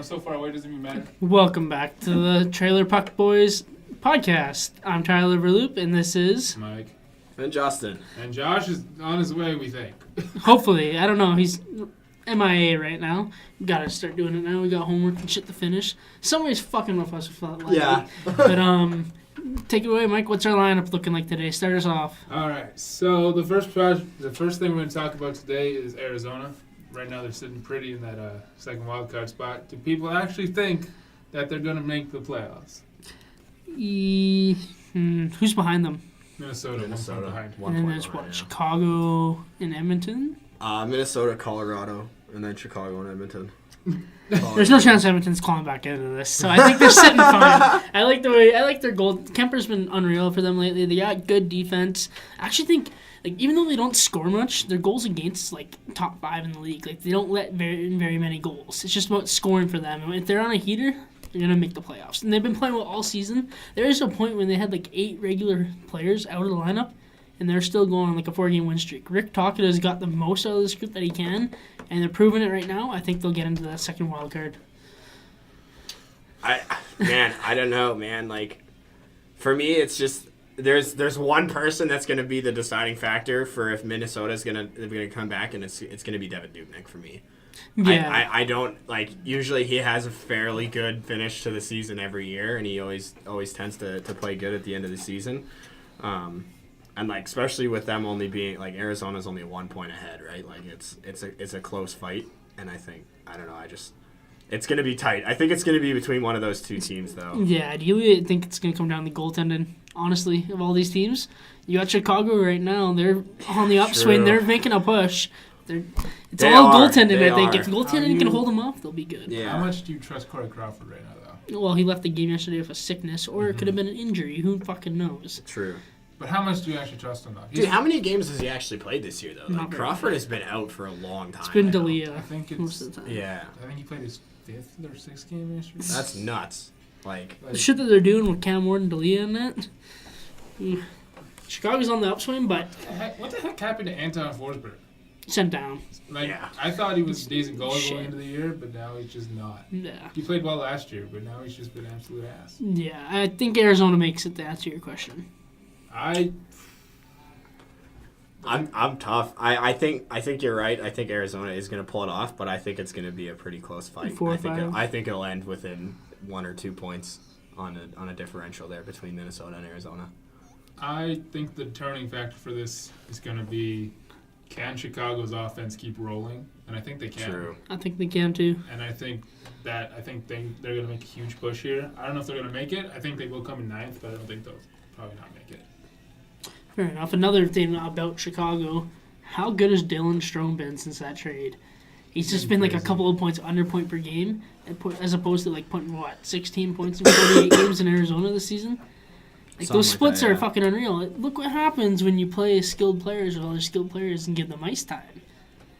I'm so far away, it doesn't even matter. Welcome back to the Trailer Puck Boys podcast. I'm Tyler Verloop, and this is Mike. And Justin. And Josh is on his way, we think. Hopefully. I don't know. He's MIA right now. We gotta start doing it now. We got homework and shit to finish. Somebody's fucking with us with that lately. Yeah. But, take it away, Mike. What's our lineup looking like today? Start us off. All right. So the first thing we're going to talk about today is Arizona. Right now they're sitting pretty in that second wildcard spot. Do people actually think that they're going to make the playoffs? Who's behind them? Minnesota. 1 point behind. And then there's what? Chicago and Edmonton? Minnesota, Colorado, and then Chicago and Edmonton. There's no chance Edmonton's calling back into this, so I think they're sitting fine. I like their goal. Kemper's been unreal for them lately. They got good defense. I actually think, even though they don't score much, their goals against top 5 in the league. They don't let very many goals. It's just about scoring for them. And if they're on a heater, they're gonna make the playoffs. And they've been playing well all season. There is a point when they had 8 regular players out of the lineup, and they're still going on a 4-game win streak. Rick Tocchet has got the most out of this group that he can, and they're proving it right now. I think they'll get into that second wild card. I don't know, man. For me, it's just there's one person that's going to be the deciding factor for if Minnesota's gonna come back, and it's going to be Devin Dubnyk for me. Yeah. I don't usually he has a fairly good finish to the season every year, and he always tends to play good at the end of the season. And especially with them only being Arizona's only 1 point ahead, right? It's a close fight, and it's going to be tight. I think it's going to be between one of those two teams, though. Yeah, ideally, I think it's going to come down to goaltending. Honestly, of all these teams, you got Chicago right now. They're on the upswing. True. They're making a push. It's They all are. goaltending. They I think are. if goaltending can hold them off, they'll be good. Yeah. How much do you trust Corey Crawford right now, though? Well, he left the game yesterday with a sickness, or it could have been an injury. Who fucking knows? True. But how much do you actually trust him, though? Dude, how many games has he actually played this year, though? Not very Crawford many. has been out for a long time. It's been now. D'Elia I think most of the time. Yeah. I think he played his 5th or 6th game yesterday. That's nuts. The shit that they're doing with Cam Ward and D'Elia in that. Chicago's on the upswing, but What the heck happened to Anton Forsberg? sent down. Yeah. I thought he was a decent goalie Shit. going into the year, but now he's just not. Yeah. He played well last year, but now he's just been absolute ass. Yeah, I think Arizona makes it to answer your question. I'm tough. I think you're right. I think Arizona is going to pull it off, but I think it's going to be a pretty close fight. 4 or 5. I think it'll end within 1 or 2 points on a differential there between Minnesota and Arizona. I think the turning factor for this is going to be, can Chicago's offense keep rolling? And I think they can. True. I think they can too. And I think they're going to make a huge push here. I don't know if they're going to make it. I think they will come in 9th, but I don't think they'll probably not make it. Fair enough. Another thing about Chicago, how good has Dylan Strome been since that trade? He's just been a couple of points under point per game, as opposed to putting 16 points in 48 games in Arizona this season. Those splits are fucking unreal. Look what happens when you play skilled players with other skilled players and give them ice time.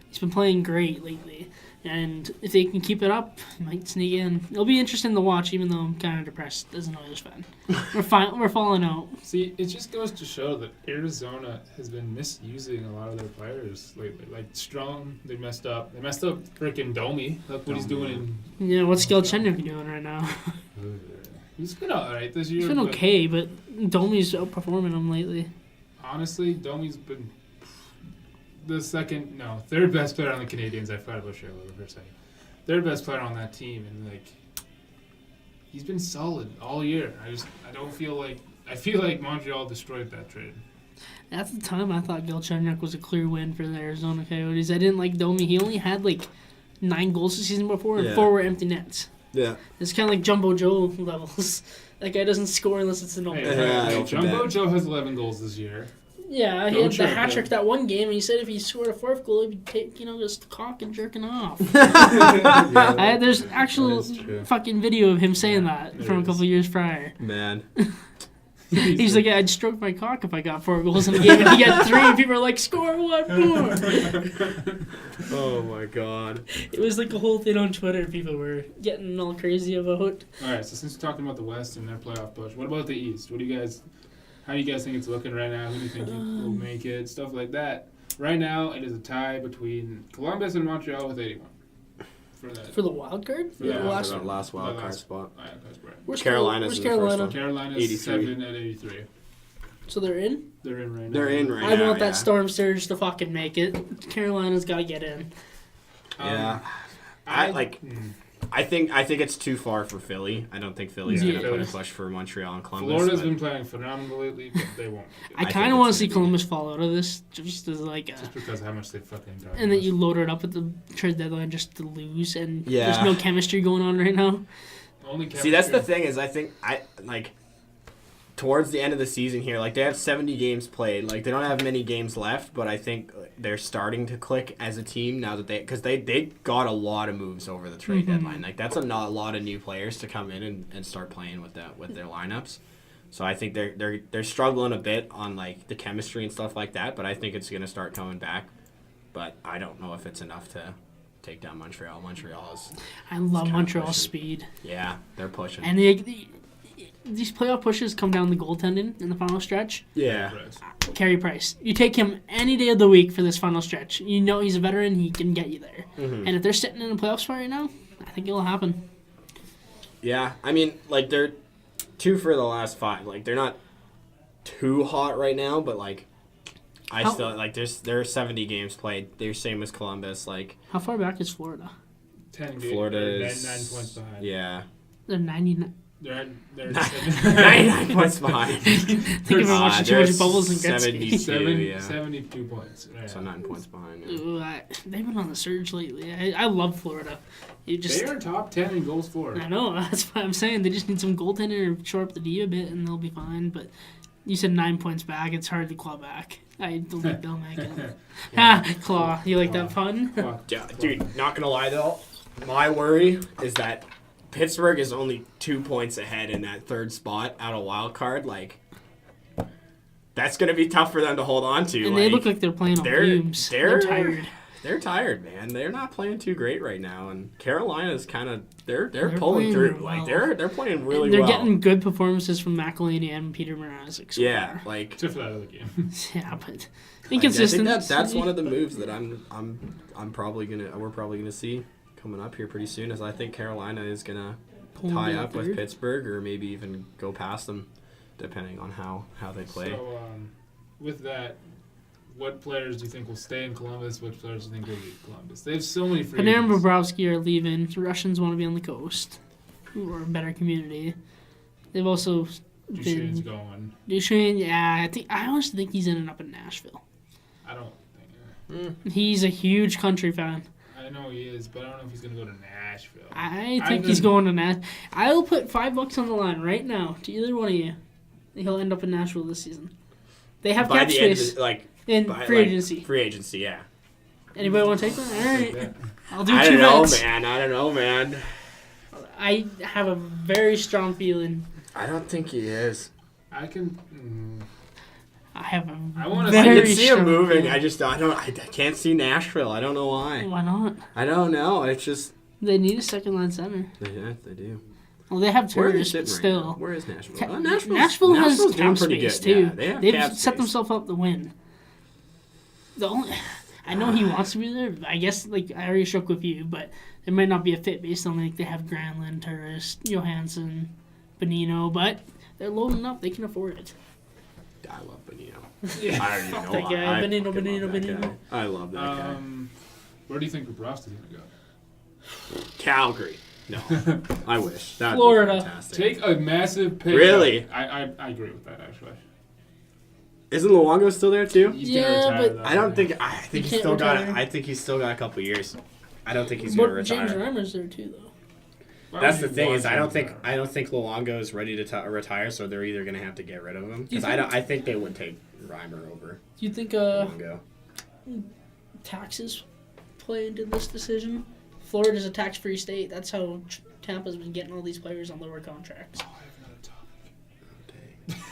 He's been playing great lately, and if they can keep it up, he might sneak in. It'll be interesting to watch, even though I'm kind of depressed as an Oilers fan. We're falling out. See, it just goes to show that Arizona has been misusing a lot of their players lately. Strong, they messed up. They messed up freaking Domi. Look what he's doing in... Yeah, what's Galchenyuk doing right now? He's been alright this year. He's been okay, but Domi's outperforming him lately. Honestly, Domi's been third best player on the Canadians. I forgot about Sherwood for a second. Third best player on that team, and he's been solid all year. I feel like Montreal destroyed that trade. At the time, I thought Galchenyuk was a clear win for the Arizona Coyotes. I didn't like Domi. He only had 9 goals the season before, and 4 were empty nets. Yeah. It's kind of like Jumbo Joe levels. That guy doesn't score unless it's an open. Jumbo Joe has 11 goals this year. Yeah, he had the hat trick that one game, and he said if he scored a 4th goal, he'd be just cock and jerking off. There's actual fucking video of him saying that from a couple years prior. Man. He's like, I'd stroke my cock if I got 4 goals in the game, and he got 3, and people are like, score 1 more. Oh, my God. It was a whole thing on Twitter people were getting all crazy about. All right, so since we're talking about the West and their playoff push, what about the East? How do you guys think it's looking right now? Who do you think will make it? Stuff like that. Right now, it is a tie between Columbus and Montreal with 81. For the wild card? Yeah, For last that last wild card last- spot. That's right. Where's Carolina's Where's in the first Carolina? one. Carolina's 83. 7 at 83. So they're in? They're in right now. They're in right I now. want that yeah. Storm Surge to fucking make it. Carolina's got to get in. Yeah. I think it's too far for Philly. I don't think Philly's Yeah. going to put a push for Montreal and Columbus. Florida's but been playing phenomenal lately, but they won't. I think kind of want to it's see gonna be- Columbus fall out of this, just as like, Just because of how much they fucking done. and that you load it up at the trade deadline just to lose, and Yeah. there's no chemistry going on right now. Only See, that's the thing is I think towards the end of the season here, like they have 70 games played. Like they don't have many games left, but I think they're starting to click as a team now that because they got a lot of moves over the trade deadline. Like that's a lot of new players to come in and start playing with their lineups. So I think they're struggling a bit on like the chemistry and stuff like that, but I think it's going to start coming back. But I don't know if it's enough to take down Montreal. Montreal is I love kinda Montreal's pushing. speed, yeah, they're pushing. and these playoff pushes come down the goaltending in the final stretch. yeah. Carey Price, you take him any day of the week for this final stretch. You know he's a veteran; he can get you there. Mhm. And if they're sitting in a playoff spot right now, I think it'll happen. Yeah, I mean, like they're 2 for the last 5. Like they're not too hot right now, but like I How- still like there are 70 games played. They're same as Columbus. Like How far back is Florida? 10 games. Florida They're is 9 points behind. Yeah, They're 99. They're 99 points behind. Think about watching too they're much Bubbles and Gretzky. 72, 72 points. Right. So 9 points behind. Yeah. Ooh, they've been on the surge lately. I love Florida. You just They are top 10 in goals for. I know, that's what I'm saying. They just need some goaltending or shore up the D a bit, and they'll be fine. But you said 9 points back. It's hard to claw back. I don't think they'll make it. Claw. You like that pun? Yeah, dude, not gonna lie though, my worry is that Pittsburgh is only 2 points ahead in that third spot out of wild card. Like, that's gonna be tough for them to hold on to. And they look like they're playing on fumes. They're tired. They're tired, man. They're not playing too great right now, and Carolina's kind of they're They're pulling playing through. well. Like they're playing really And they're well. getting good performances from McElhaney and Peter Mrazek. So yeah, far. like Except for that other game. Yeah, but I think inconsistent. that's one of the moves that we're probably gonna see coming up here pretty soon. Is I think Carolina is gonna tie up with Pittsburgh or maybe even go past them, depending on how they play. So, with that, what players do you think will stay in Columbus? What players do you think will leave Columbus? They have so many free Panarin and agents. Bobrovsky are leaving. The Russians want to be on the coast or a better community. They've also Duchesne's been going. Duchesne. Yeah, I honestly think he's ending up in Nashville. I don't think. He's a huge country fan. I know he is, but I don't know if he's going to go to Nashville. I think he's going to Nashville. I will put $5 on the line right now to either one of you. He'll end up in Nashville this season. They have By cap the end, space of the, like in by, free like, agency. Free agency, yeah. Anybody want to take one? All right, Yeah. I'll do I 2 don't know, bets. man. I don't know, man. I have a very strong feeling. I don't think he is. I can. I have a I wanna I see- very can see him strong moving. feeling. I can't see Nashville. I don't know why. Why not? I don't know. It's just They need a second line center. yeah, they do. Well, they have Where are they Turris, but sitting right now? still. Where is Nashville? Ca- Nashville's has doing cap pretty space good. too. Yeah, they have They've cap set space. themselves up to win. The only, I know he wants to be there. I guess like I already shook with you, but it might not be a fit based on like they have Granlund, Turris, Johansson, Bonino, but they're loading up. They can afford it. I love Bonino. Yeah, I don't even fuck know that why. guy. I Bonino, fucking Bonino, love that Bonino. guy. I love that guy. Where do you think Bobrovsky's going to go? Calgary. No, I wish. That'd Florida. Be fantastic. Take a massive pay. Really? I agree with that, actually. Isn't Luongo still there too? He's Yeah, gonna retire, but- though. I don't think. I think He he's can't still got. retire. I think he's still got a couple years. I don't think he's gonna But retire. James Reimer's there too, though. Why That's would the you thing want is him I don't to think retire? Luongo is ready to retire, so they're either gonna have to get rid of him Do you because I think they would take Reimer over Do you think Luongo. taxes play into this decision? Florida's a tax-free state. That's how Tampa's been getting all these players on lower contracts. Oh, I have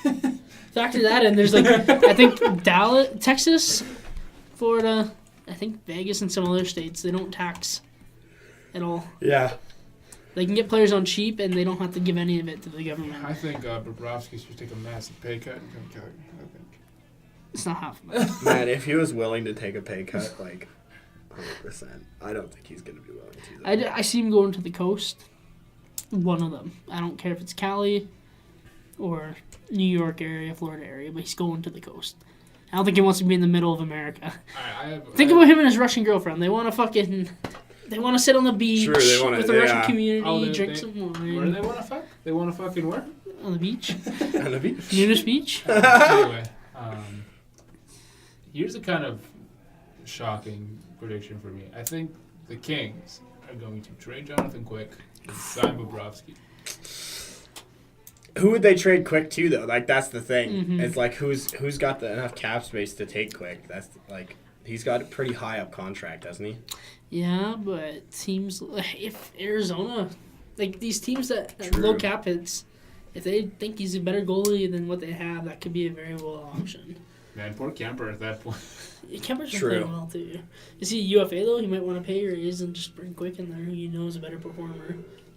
another topic. Factor that in. There's like I think Dallas, Texas, Florida, I think Vegas, and some other states they don't tax at all. Yeah. They can get players on cheap, and they don't have to give any of it to the I government. think Bobrovsky should take a massive pay cut and come to Calgary. I think. It's not half. Of it. Man, if he was willing to take a pay cut, like 100%. I don't think he's going to be willing to. I see him going to the coast. One of them. I don't care if it's Cali or New York area, Florida area, but he's going to the coast. I don't think he wants to be in the middle of America. Think about him and his Russian girlfriend. They want to sit on the beach with the Russian community, drink some wine. Where do they want to fuck? They want to fucking where? On the beach. On the beach? Nudist beach. Anyway, here's a kind of shocking prediction for me. I think the Kings are going to trade Jonathan Quick and sign Bobrovsky. Who would they trade Quick to, though? Like, that's the thing. Mm-hmm. It's like, who's got enough cap space to take Quick? That's like, he's got a pretty high up contract, doesn't he? Yeah, but it seems like if Arizona, like these teams that have low cap hits, if they think he's a better goalie than what they have, that could be a very well option. Man, poor Kemper at that point. Kemper's been playing well, too. Is he UFA, though? He might want to pay or raise and just bring Quick in there, who you know is a better performer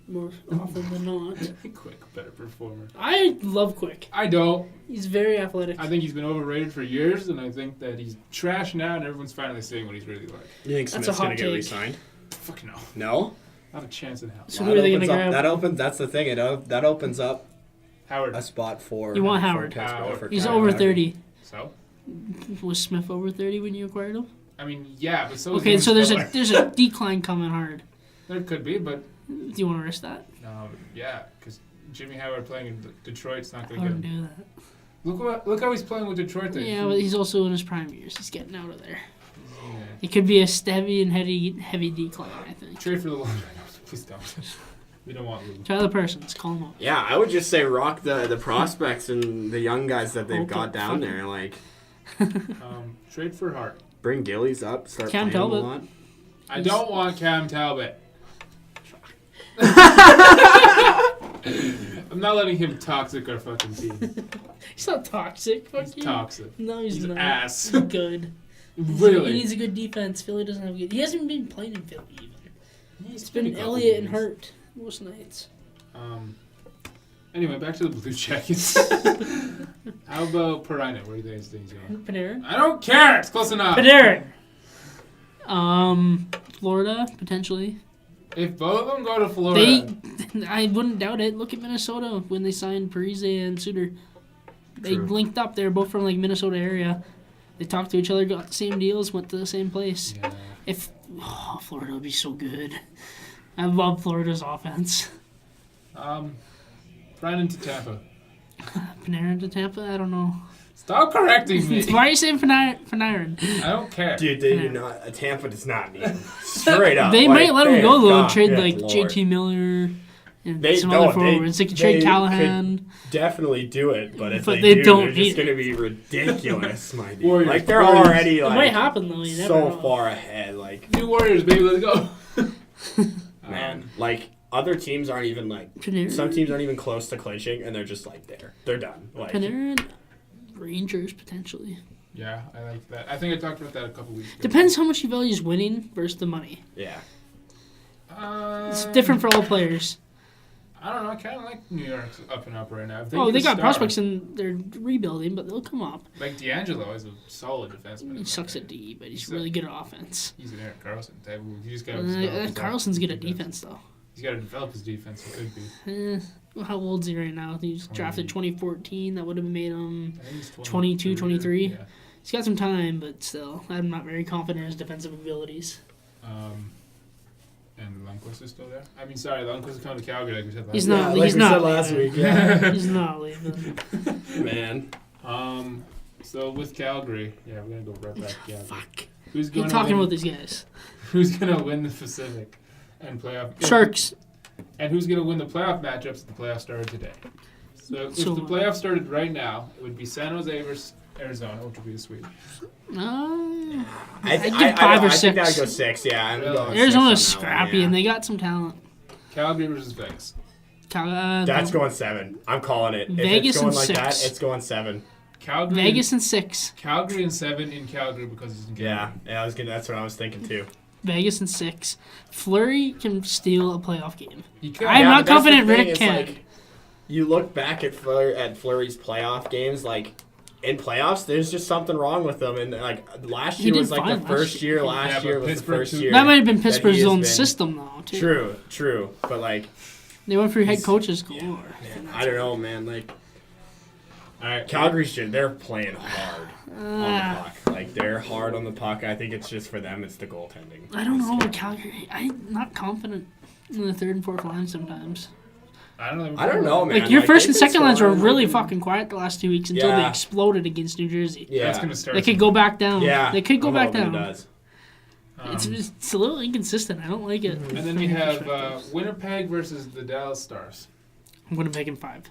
more often than not. Quick, better performer. I love Quick. I don't. He's very athletic. I think he's been overrated for years, and I think that he's trash now, and everyone's finally seeing what he's really like. You think Smith's going to get re-signed? Fuck no. No? Not a chance in hell. So who are they going to grab? That's the thing. That opens up Howard. a spot for... You want Howard. He's Howard. over 30. So? Was Smith over 30 when you acquired him? I mean, yeah, but so okay, so there's a decline coming hard. There could be, but... Do you want to risk that? No, yeah, because Jimmy Howard playing in Detroit's not going I to wouldn't get him. do that. Look how he's playing with Detroit there. Yeah, but he's also in his prime years. He's getting out of there. Yeah. It could be a heavy and heavy decline, I think. Trade for the long please don't. We don't want Lou. Try the persons. Call them up. Yeah, I would just say rock the prospects and the young guys that they've got down there. Like, trade for Hart. bring Gillies up. Start Cam playing Talbot. him a lot. I don't want Cam Talbot. I'm not letting him toxic our fucking team. He's not toxic. He's toxic. No, he's not. Ass. He's good. Really? He needs a good defense. Philly doesn't have good. He hasn't been playing in Philly even. It's been Elliott and Hurt most nights. Anyway, back to the Blue Jackets. How about Perina? Where do you think things going? Panarin. I don't care. It's close enough. Panarin. Florida potentially. If both of them go to Florida, I wouldn't doubt it. Look at Minnesota when they signed Parise and Suter. They linked up. They were both from like Minnesota area. They talked to each other, got the same deals, went to the same place. Yeah. Florida would be so good. I love Florida's offense. Brandon to Tampa. Panarin to Tampa? I don't know. Stop correcting me. Why are you saying Panarin? I don't care. Dude, they do not. Tampa does not need him. Straight up. They might let him go, though, and trade Lord. JT Miller and some other forwards. They could trade Callahan. Could definitely do it, but if But they they do, don't they're just need going to be ridiculous, my dude. Warriors, Like, they're Warriors. already It like might happen, though. You never so know. far ahead. Like, New Warriors, baby, let's go. man, like, other teams aren't even, like, Panarin. some teams aren't even close to clinching, and they're just, like, there. They're done. Like, Panarin, Rangers, potentially. Yeah, I like that. I think I talked about that a couple weeks ago. Depends how much he values winning versus the money. yeah. It's different for all players. I don't know. I kind of like New York's up and up right now. If They get a got star, prospects and they're rebuilding, but they'll come up. Like D'Angelo is a solid defenseman. He sucks at D, but he's really good at offense. He's an Eric Carlson type. You just got to Carlson's good at defense, though. He's got to develop his defense. He could be. Well, how old is he right now? He was drafted 2014. That would have made him I think he's 22, 23. Yeah. He's got some time, but still, I'm not very confident in his defensive abilities. And Lundqvist is still there. I mean, sorry, Lundqvist is coming to Calgary like we said last He's week. not. like he's we not said last leaving. week, yeah. He's not leaving. Man. So with Calgary, yeah, we're gonna go right back to Calgary. Fuck. Who's Keep going talking about these guys. Who's gonna win the Pacific and playoff? Sharks. And who's gonna win the playoff matchups if the playoffs started today? So if the playoffs started right now, it would be San Jose versus Arizona, which would be a sweep. I'd give 5 or 6. I think I'd go 6, yeah. I'm going Arizona's 6 on that one, scrappy, yeah. and they got some talent. Calgary versus Vegas. That's going 7. I'm calling it. Vegas if it's going and like 6. that, it's going 7. Calgary. Vegas and 6. Calgary and 7 in Calgary because it's in Calgary. Yeah, that's what I was thinking too. Vegas and 6. Fleury can steal a playoff game. I'm not confident Rick can. Like, you look back at Fleury's playoff games, like in playoffs, there's just something wrong with them. And like last He year did was like fine the first year. Last year was the Pittsburgh first too. year. That might have been that he Pittsburgh's has own been- system, though, too. True. But like, They went for head coaches galore. man, I don't know, man. Like, All right, Calgary's just, they're playing hard on the Uh, puck. Like, they're hard on the puck. I think it's just for them, it's the goaltending. I don't know with Calgary. I'm not confident in the third and fourth line sometimes. I don't know, man. Like, your first and they've been second lines were scoring. really fucking quiet the last 2 weeks until they Yeah. exploded against New Jersey. Yeah. That's gonna start. They could go back down. Yeah. They could go I'm back hoping it down. does. It's a little inconsistent. I don't like it. And then we have Winnipeg versus the Dallas Stars. I'm going to make him 5.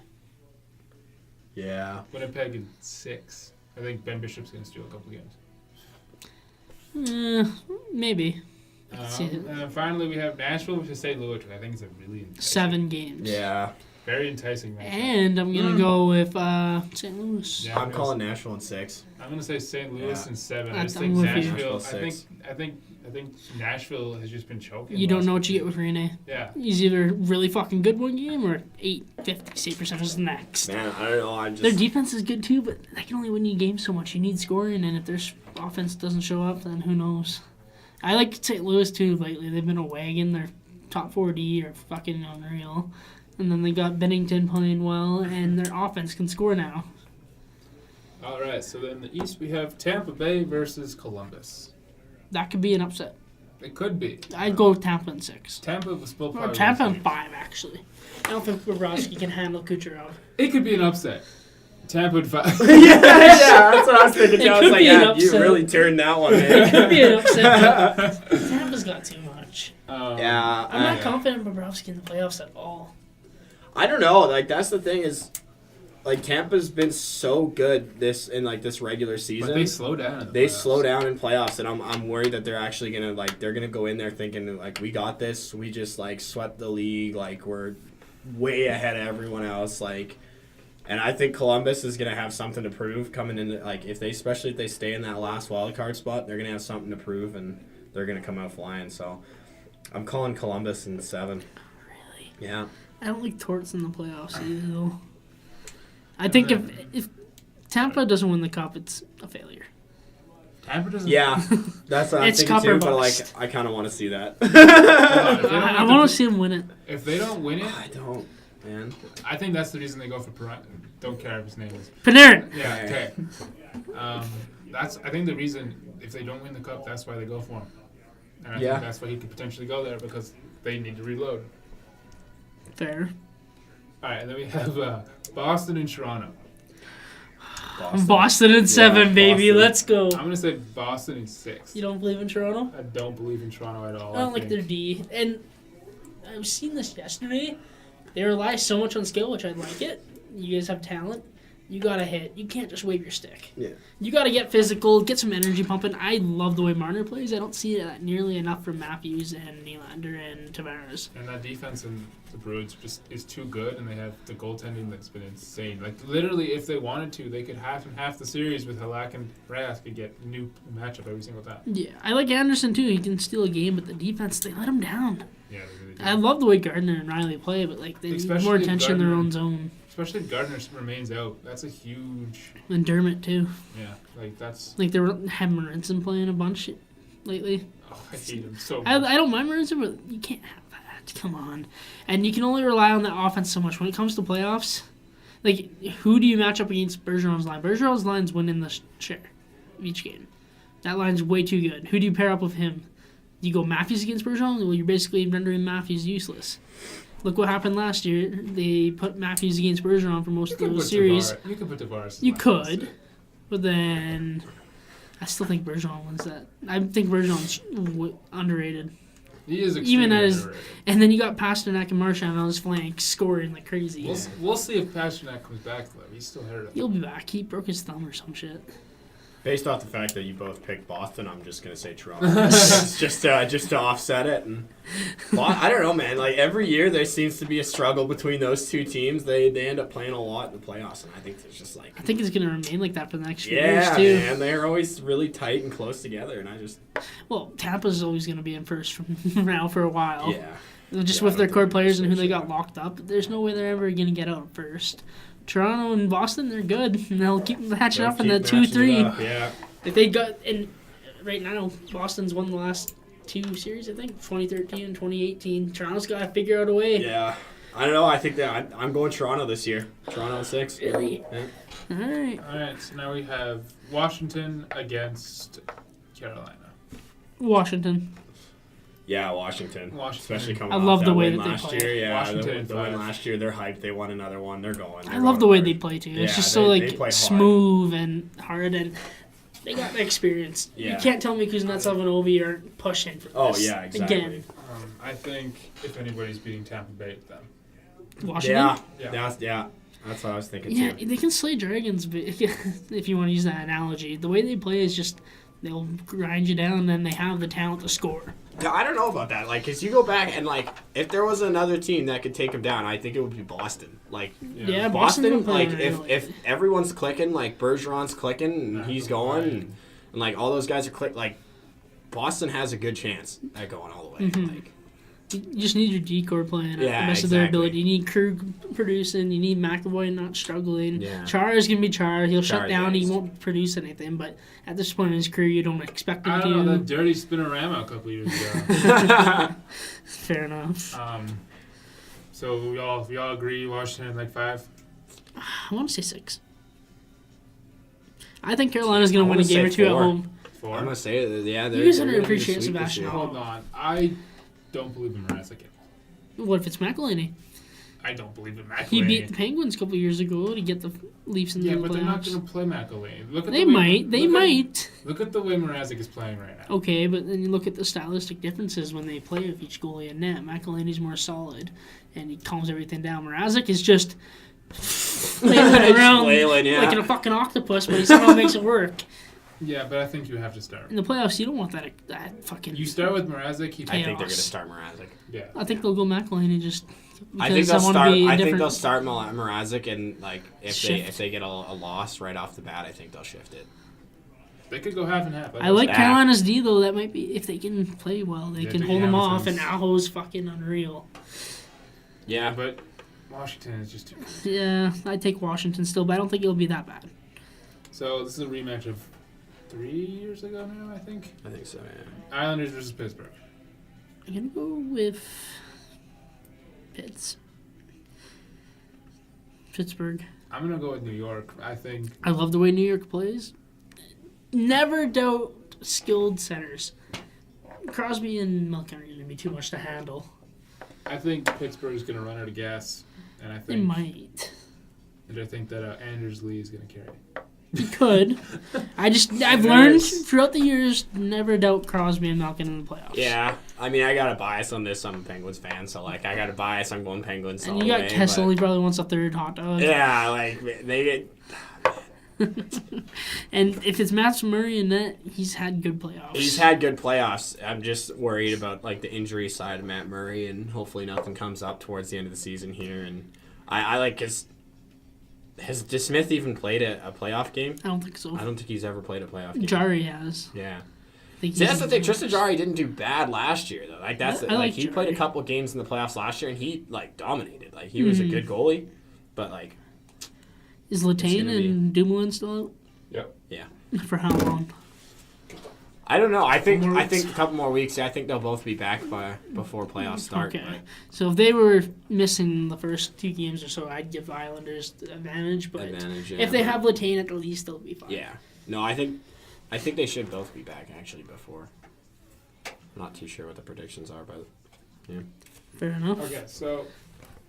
Yeah. Winnipeg in 6. I think Ben Bishop's gonna steal a couple games. Maybe. see it. And then finally we have Nashville versus St. Louis, which I think is a really enticing, 7 games. Yeah. very enticing match. And I'm going to go with St. Louis. Yeah. I'm calling Nashville in 6. I'm gonna say St. Louis Yeah. in 7. I That's- just think I'm with you. Nashville. Nashville I think Nashville has just been choking. You don't know what you get with Rene. Yeah. He's either really fucking good one game or 850 save percentage the next. Man, I don't know. I just. Their defense is good too, but they can only win you games so much. You need scoring, and if their offense doesn't show up, then who knows? I like St. Louis too lately. They've been a wagon. Their top 4D are fucking unreal. And then they got Bennington playing well, and their offense can score now. All right. So then in the East we have Tampa Bay versus Columbus. That could be an upset. It could be. I'd go with Tampa in 6. Tampa was still Or probably Tampa wins in the 5, actually. I don't think Bobrovsky can handle Kucherov. game. It could be an upset. Tampa in 5. yeah, that's what I was thinking. It I was could like, be an yeah, you upset. really turned that one, It man. could be an upset, but Tampa's got too much. Yeah. I'm not yeah. confident in Bobrovsky in the playoffs at all. I don't know. Like, that's the thing is, like, Tampa's been so good this regular season. But they slow down. In the They playoffs. slow down in playoffs, and I'm worried that they're actually gonna they're gonna go in there thinking like, we got this. We just swept the league. Like, we're way ahead of everyone else. Like, and I think Columbus is gonna have something to prove coming in. Especially if they stay in that last wild card spot, they're gonna have something to prove, and they're gonna come out flying. So, I'm calling Columbus in 7. Really? Yeah. I don't like Torts in the playoffs either, though. I think if Tampa doesn't win the cup, it's a failure. Tampa doesn't. Yeah, that's what I'm It's thinking cup or too. But bust. I kind of want to see that. I want to see him win it. If they don't win it, I don't, man. I think that's the reason they go for Perrin. Don't care if his name is. Panarin. Yeah. Okay. I think the reason if they don't win the cup, that's why they go for him. And I Yeah. think that's why he could potentially go there because they need to reload. Fair. All right, and then we have Boston and Toronto. Boston in 7, baby. Boston. Let's go. I'm gonna say Boston in 6. You don't believe in Toronto? I don't believe in Toronto at all. I don't like think. their D. And I've seen this yesterday. They rely so much on skill, which I like it. You guys have talent. You gotta hit. You can't just wave your stick. Yeah. You gotta get physical, get some energy pumping. I love the way Marner plays. I don't see it nearly enough from Matthews and Nylander and Tavares. And that defense in the Bruins just is too good, and they have the goaltending that's been insane. Like literally, if they wanted to, they could half the series with Halak and Rask could get a new matchup every single time. Yeah, I like Anderson too. He can steal a game, but the defense, they let him down. Yeah, they really do. I love the way Gardner and Riley play, but they need Especially more if attention in their Gardner- own zone. Especially if Gardner remains out. That's a huge. And Dermott too. Yeah, like that's. Like they were having Marinson playing a bunch lately. Oh, I hate him so much. I don't mind Marinson, but you can't have that. Come on. And you can only rely on that offense so much. When it comes to playoffs, like, who do you match up against Bergeron's line? Bergeron's line's winning the share of each game. That line's way too good. Who do you pair up with him? You go Matthews against Bergeron? Well, you're basically rendering Matthews useless. Look what happened last year. They put Matthews against Bergeron for most You of could the put series. You could put Tavares. You could, but then I still think Bergeron wins that. I think Bergeron's underrated. He is extremely Even as, underrated. and then you got Pasternak and Marchand on his flank scoring like crazy. We'll see if Pasternak comes back though. He's still hurt. He'll be back. He broke his thumb or some shit. Based off the fact that you both picked Boston, I'm just gonna say Toronto. just to offset it. And I don't know, man. Like every year, there seems to be a struggle between those two teams. They end up playing a lot in the playoffs, and I think there's just like I think it's gonna remain like that for the next few years yeah, too. man. They're always really tight and close together, and I just Well, Tampa's always gonna be in first from now for a while. yeah. Just Yeah, with I their don't core think players and who so, they sure. got locked up, there's no way they're ever gonna get out first. Toronto and Boston, they're good, and they'll keep matching They'll up in keep the matching it 2-3. up, yeah. If they got and right now, Boston's won the last 2 series, I think, 2013 and 2018. Toronto's got to figure out a way. Yeah. I don't know. I think that I'm going Toronto this year. Toronto in 6. Really? Yeah. All right. All right, so now we have Washington against Carolina. Washington. Yeah, Washington. Especially coming off love that the way win that they last play. year. Yeah, Washington the win 5. last year. They're hyped. They won another one. They're going. I love the way they play too. Yeah, It's just so they play hard. smooth and hard, and they got the experience. Yeah. You can't tell me Kuznetsov and Ovi aren't pushing for this. Oh, yeah, exactly. Again, I think if anybody's beating Tampa Bay, it's them. Washington. Yeah. That's what I was thinking Yeah, too. they can slay dragons, but if you want to use that analogy, the way they play is just they'll grind you down, and then they have the talent to score. Yeah, I don't know about that. Like, cause you go back and like, if there was another team that could take them down, I think it would be Boston. Like, Yeah, Boston. Boston. Like, if everyone's clicking, like Bergeron's clicking, and he's going, and like all those guys are like, Boston has a good chance at going all the way. Mhm. Like, you just need your decor playing at the best of their ability. You need Krug producing. You need McAvoy not struggling. Yeah. Char is gonna be Char. He'll shut Char, down. yeah, He won't produce anything. But at this point in his career, you don't expect him I to. don't know, that dirty spinorama a couple years ago. Fair enough. So we all agree Washington like 5? I want to say 6. I think Carolina's gonna I win a wanna game or say 2 at 4. home. 4? I'm gonna say that. Yeah, You guys they're gonna underappreciate be sweet Sebastian this year. Aho. Hold on. I don't believe in Mrazek. What if it's McElhinney? I don't believe in McElhinney. He beat the Penguins a couple years ago to get the Leafs in the Yeah, playoffs. but they're not going to play McElhinney. Look at They the way, might. They look at- might. Look at the way Mrazek is playing right now. Okay, but then you look at the stylistic differences when they play with each goalie in net. McElhinney's more solid, and he calms everything down. Mrazek is just flailing around flailing, yeah. like a fucking octopus, but he somehow makes it work. Yeah, but I think you have to start. In the playoffs, you don't want that fucking... You start with Mrazek. He I think they're gonna Chaos. start Mrazek. Yeah. I think they'll go McElhinney just I think because they'll wanna start. be I think different. they'll start Mrazek, and like Shift. if they get a loss right off the bat, I think they'll shift it. They could go half and half. I like Yeah. Carolina's D, though. That might be... If they can play well, they Yeah, can they hold can them have off, some- and Aho's fucking unreal. Yeah, but Washington is just too good. Yeah, I'd take Washington still, but I don't think it'll be that bad. So this is a rematch of 3 years ago now, I think. I think so. Yeah. Islanders versus Pittsburgh. I'm going to go with Pittsburgh. I'm gonna go with New York. I think I love the way New York plays. Never doubt skilled centers. Crosby and Malkin are going to be too much to handle. Pittsburgh's gonna run out of gas, and They might. I think that Anders Lee is gonna carry. He could. I've learned throughout the years never doubt Crosby and Malkin in the playoffs. Yeah, I mean, I got a bias on this. I'm a Penguins fan, so like, I got a bias. I'm going Penguins. And all you the got way, Kessel. but- He probably wants a third hot dog. Yeah, like they get. And if it's Matt Murray in net, he's had good playoffs. He's had good playoffs. I'm just worried about like the injury side of Matt Murray, and hopefully nothing comes up towards the end of the season here. And I like his. Has DeSmith even played a playoff game? I don't think so. I don't think he's ever played a playoff game. Jari has. Yeah. I think See, he's that's the in thing. playoffs. Tristan Jari didn't do bad last year, though. Like that's I like like he played a Jarry. couple games in the playoffs last year, and he like dominated. Like he was a good goalie, but like Is Latane gonna be- and Dumoulin still out? Yep. yeah, For how long? I don't know. I think more I weeks. think a couple more weeks. I think they'll both be back before playoffs start. Okay. But So if they were missing the first 2 games or so, I'd give Islanders the advantage. But advantage. Yeah. if they have Latane, at least they'll be fine. yeah, no, I think they should both be back actually before. I'm not too sure what the predictions are, but yeah. Fair enough. Okay, so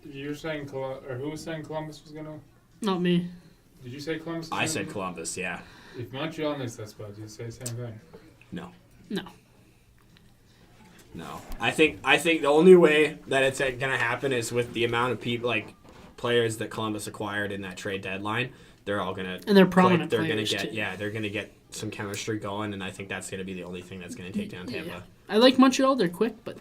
you're saying who was saying Columbus was gonna? Not me. Did you say Columbus? Was I gonna- said Columbus. Yeah. If Montreal missed that spot, you'd say the same thing. No. No. No, I think the only way that it's gonna happen is with the amount of people, like players that Columbus acquired in that trade deadline. They're all gonna And they're prominent They're players, gonna get too. they're gonna get some chemistry going, and I think that's gonna be the only thing that's gonna take down Tampa. Yeah. I like Montreal. They're quick, but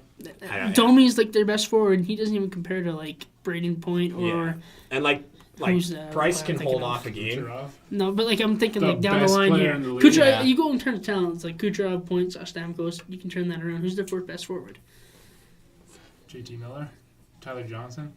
I- Domi's like their best forward. He doesn't even compare to like Braden Point or Yeah. And like Who's, Price I'm can thinking hold of? off a game. Kucherov. no, but like I'm thinking The like down the best line player here. in the league. Kucherov, Yeah. you go in terms of talents like Kucherov, Points, Stamkos. You can turn that around. Who's their fourth best forward? JT Miller, Tyler Johnson.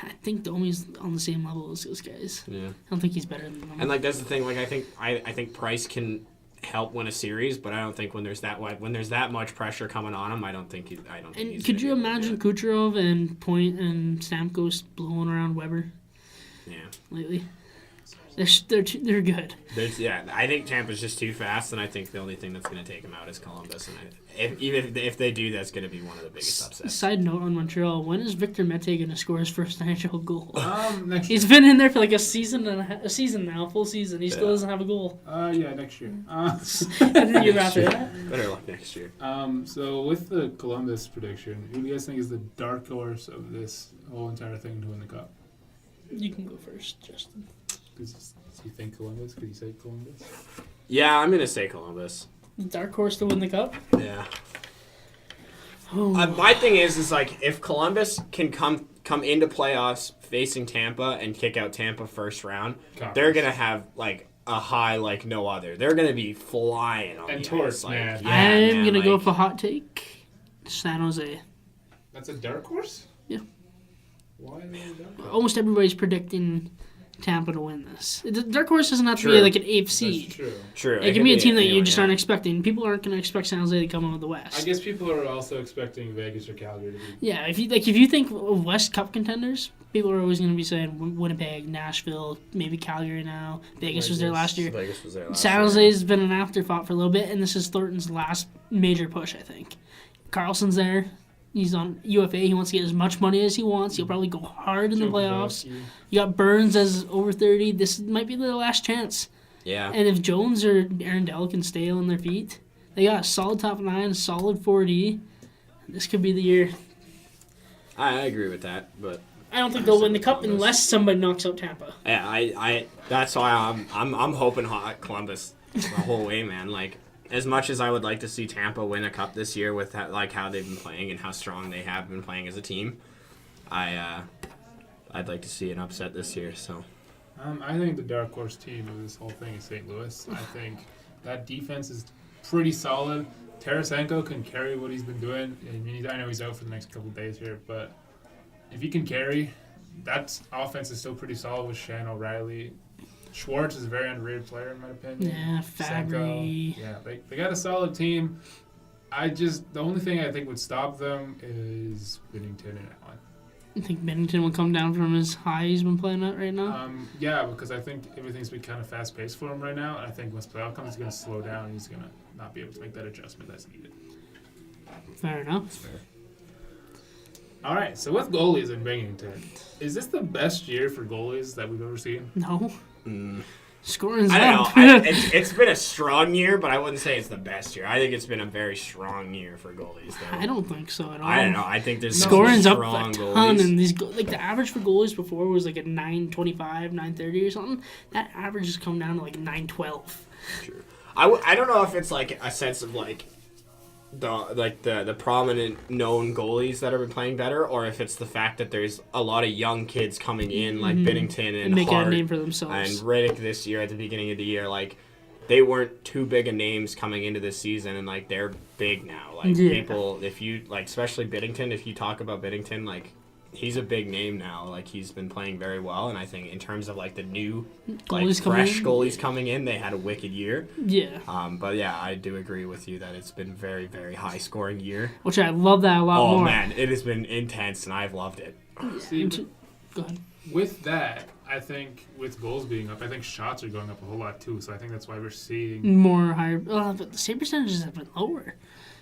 I think Domi's on the same level as those guys. Yeah. I don't think he's better than them. And like that's the thing. Like I think Price can help win a series, but I don't think when there's that much pressure coming on him, I don't think he's. And could you imagine Kucherov and Point and Stamkos blowing around Weber? Yeah. Lately, they're good. I think Tampa's just too fast, and I think the only thing that's going to take him out is Columbus. And if they do, that's going to be one of the biggest upsets. Side note on Montreal: when is Victor Mete going to score his first NHL goal? Next He's year. been in there for like a season now, full season. He still doesn't have a goal. Next year. And the year after that. Better luck next year. So with the Columbus prediction, who do you guys think is the dark horse of this whole entire thing to win the cup? You can go first, Justin. Do you think Columbus? Could you say Columbus? Yeah, I'm going to say Columbus. Dark horse to win the cup? Yeah. Oh. My thing is like if Columbus can come into playoffs facing Tampa and kick out Tampa first round, they're gonna have like a high like no other. They're gonna be flying on and the torch, ice. Like, man. I'm gonna go for hot take. San Jose. That's a dark horse? Yeah. Why are they a dark horse? Almost everybody's predicting Tampa to win this. The dark horse doesn't have to be True. like an eighth seed. That's true. True. It can be a team that you anyone, just aren't expecting. People aren't going to expect San Jose to come out of the West. I guess people are also expecting Vegas or Calgary to be. Yeah, if you think of West Cup contenders, people are always going to be saying Winnipeg, Nashville, maybe Calgary now. Vegas was there last year. Vegas was there last San year. Jose's been an afterthought for a little bit, and this is Thornton's last major push, I think. Carlson's there. He's on UFA. He wants to get as much money as he wants. He'll probably go hard in the playoffs. You got Burns as over 30. This might be their last chance. Yeah. And if Jones or Aaron Dell can stay on their feet, they got a solid top 9, a solid 4D. This could be the year. I agree with that, but I don't think they'll win the cup unless somebody knocks out Tampa. yeah, I that's why I'm hoping hot Columbus the whole way, man. Like as much as I would like to see Tampa win a cup this year with that, like how they've been playing and how strong they have been playing as a team, I'd like to see an upset this year. So I think the dark horse team of this whole thing is St. Louis. I think that defense is pretty solid. Tarasenko can carry what he's been doing. I know he's out for the next couple of days here, but if he can carry, that offense is still pretty solid with Shan O'Reilly. Schwartz is a very underrated player in my opinion. Yeah, Fabry. Yeah, they got a solid team. The only thing I think would stop them is Binnington and Allen. I think Bennington will come down from his high he's been playing at right now. Yeah, because I think everything's been kind of fast paced for him right now, and I think once playoff comes, he's going to slow down. And he's going to not be able to make that adjustment that's needed. Fair enough. fair. All right, so with goalies in Bennington, is this the best year for goalies that we've ever seen? No. Scoring's I up. don't know. It's been a strong year, but I wouldn't say it's the best year. I think it's been a very strong year for goalies. Though. I don't think so at all. I don't know. I think there's Scoring's some up strong a ton, goalies. and these like the average for goalies before was like a 9.25, 9.30 or something. That average has come down to like 9.12. True. I don't know if it's like a sense of like the prominent known goalies that have been playing better, or if it's the fact that there's a lot of young kids coming in like Binnington and making Hart a name for themselves. and Riddick this year at the beginning of the year. Like they weren't too big of names coming into this season, and like they're big now. Like people, if you like, especially Binnington, if you talk about Binnington, like he's a big name now. Like he's been playing very well, and I think in terms of like the new Goalies fresh goalies coming in, they had a wicked year. Yeah. But yeah, I do agree with you that it's been very, very high scoring year. Which I love that a lot more. Oh man, it has been intense, and I've loved it. See, Go ahead. with that, I think with goals being up, I think shots are going up a whole lot too. So I think that's why we're seeing More higher. But the save percentages have been lower.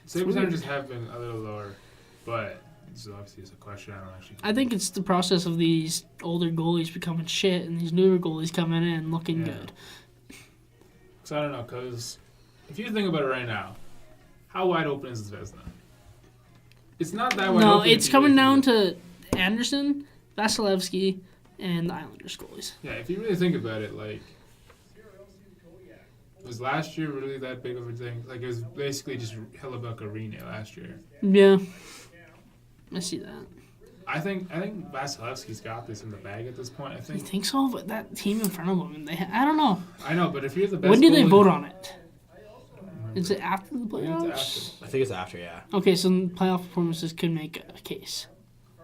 save percentages have been a little lower, but this is obviously just a question. I don't actually. I think it's the process of these older goalies becoming shit and these newer goalies coming in looking good. So I don't know, because if you think about it right now, how wide open is Zvezda? It's not that wide open. No, it's coming down to Anderson, Vasilevsky, and the Islanders goalies. Yeah, if you really think about it, like, was last year really that big of a thing? Like, it was basically just Hellebuck Arena last year. Yeah. I see that. I think Vasilevsky's got this in the bag at this point. I You think. think so? But that team in front of them, I don't know. I know, but if you're the best. When do they goalie- vote on it? I don't remember. Is it after the I think playoffs? it's after. I think it's after, yeah. Okay, so playoff performances could make a case.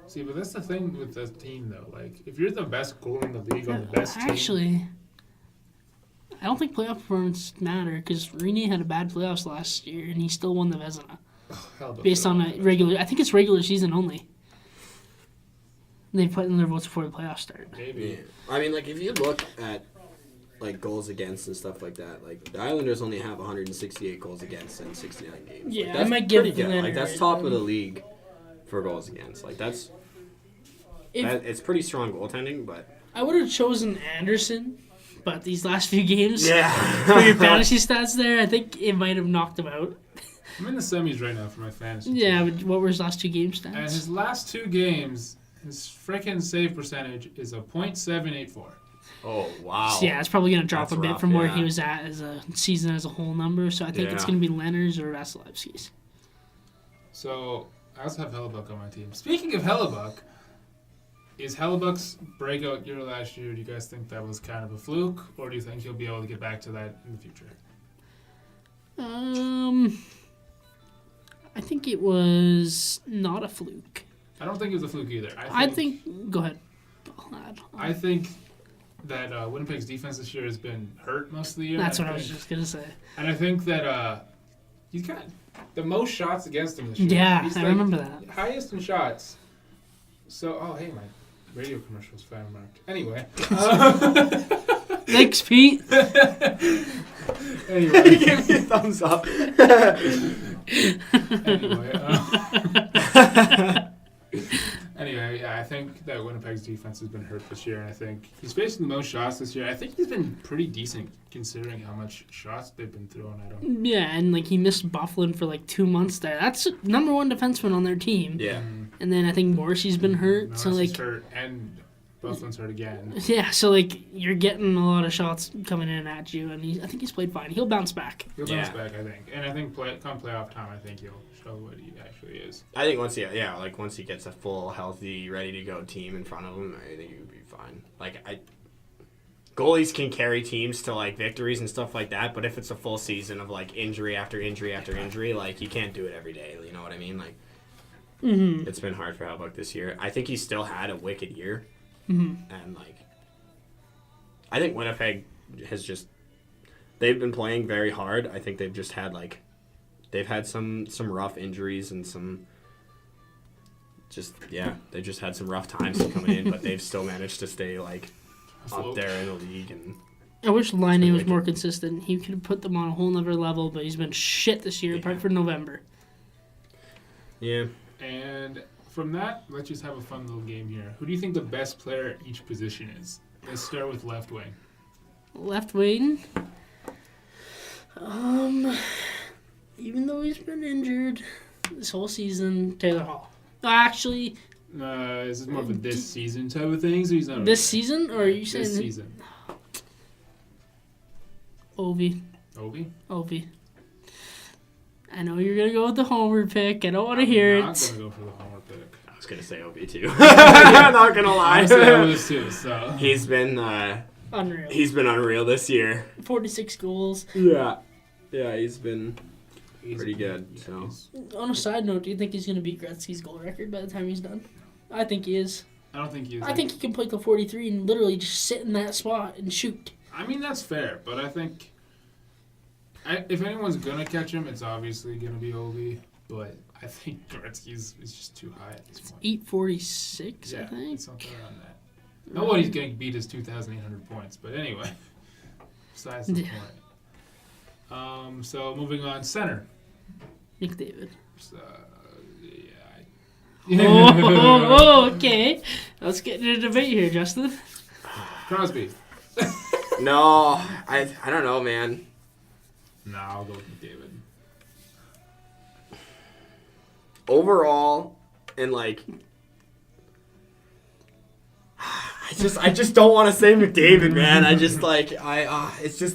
See, but that's the thing with the team, though. Like, if you're the best goalie in the league on the best team... Actually, I don't think playoff performance matter because Rini had a bad playoffs last year and he still won the Vezina. Based on a regular... I think it's regular season only. They put in their votes before the playoffs start. Maybe. Yeah. I mean, like, if you look at, like, goals against and stuff like that, like, the Islanders only have 168 goals against in 69 games. Yeah, like, that's I might give it pretty to good. Leonard. Like, that's top of the league for goals against. Like, that's... it's pretty strong goaltending, but... I would have chosen Anderson, but these last few games, Yeah. for your fantasy stats there, I think it might have knocked him out. I'm in the semis right now for my fantasy Yeah, team. but what were his last 2 game stats? And his last 2 games, his freaking save percentage is a .784. Oh, wow. So yeah, it's probably going to drop That's a bit rough, from where yeah. he was at as a season as a whole number. So I think it's Yeah. going to be Leonard's or Vasilevsky's. So, I also have Hellebuck on my team. Speaking of Hellebuck, is Hellebuck's breakout year last year, do you guys think that was kind of a fluke? Or do you think he'll be able to get back to that in the future? I think it was not a fluke. I don't think it was a fluke either. I think go ahead. I think that Winnipeg's defense this year has been hurt most of the year. That's what I was just going to say. And I think that he's got the most shots against him this year. Yeah, He's I remember that. Highest in shots. So, oh, hey, my radio commercial's fan marked. Anyway. Thanks, Pete. Anyway. Give me a thumbs up. Anyway, yeah, I think that Winnipeg's defense has been hurt this year, and I think he's facing the most shots this year. I think he's been pretty decent considering how much shots they've been throwing at him. Yeah, and like he missed Bufflin for like 2 months there. That's number 1 defenseman on their team. Yeah. And then I think Morrissey's been hurt. So Morrissey's like hurt, and Bufflin's hurt again. yeah, so like you're getting a lot of shots coming in at you, and I think he's played fine. He'll bounce back. He'll bounce back, I think. And I think come playoff time, I think he'll show what he actually is. I think once he gets a full, healthy, ready to go team in front of him, I think he'll be fine. Goalies can carry teams to like victories and stuff like that, but if it's a full season of like injury after injury after injury, like you can't do it every day. You know what I mean? Like, It's been hard for Hellebuck this year. I think he still had a wicked year, and like, I think Winnipeg has they've been playing very hard. I think they've just had they've had some rough injuries and they just had some rough times coming in, but they've still managed to stay up there in the league. And I wish Laine was more consistent. He could have put them on a whole nother level, but he's been shit this year, apart from November. Yeah. And from that, let's just have a fun little game here. Who do you think the best player at each position is? Let's start with left wing. Left wing. Even though he's been injured this whole season, Taylor Hall. Actually, is this more of a this season type of thing? So he's not this season, or are you saying this season? Ovi. Ovi. I know you're gonna go with the homer pick. I don't want to hear it. I'm not gonna go for the homer pick. I was gonna say Obi too. I'm not gonna lie. Honestly, I was too. So He's been Unreal. He's been unreal this year. 46 goals. Yeah, he's been pretty good. So On a side note, do you think he's gonna beat Gretzky's goal record by the time he's done? I think he is. I don't think he is. I think he can play till 43 and literally just sit in that spot and shoot. I mean, that's fair, but I think if anyone's gonna catch him, it's obviously gonna be Ovi. But I think Gretzky's is just too high at this point. 846, Yeah, I think. it's something around that. Nobody's gonna beat his 2,800 points, but anyway, besides the point. So moving on, center. McDavid. Okay. Let's get into a debate here, Justin. Crosby. no, I don't know, man. Nah, I'll go with McDavid. Overall, and I just don't want to say McDavid, man. It's just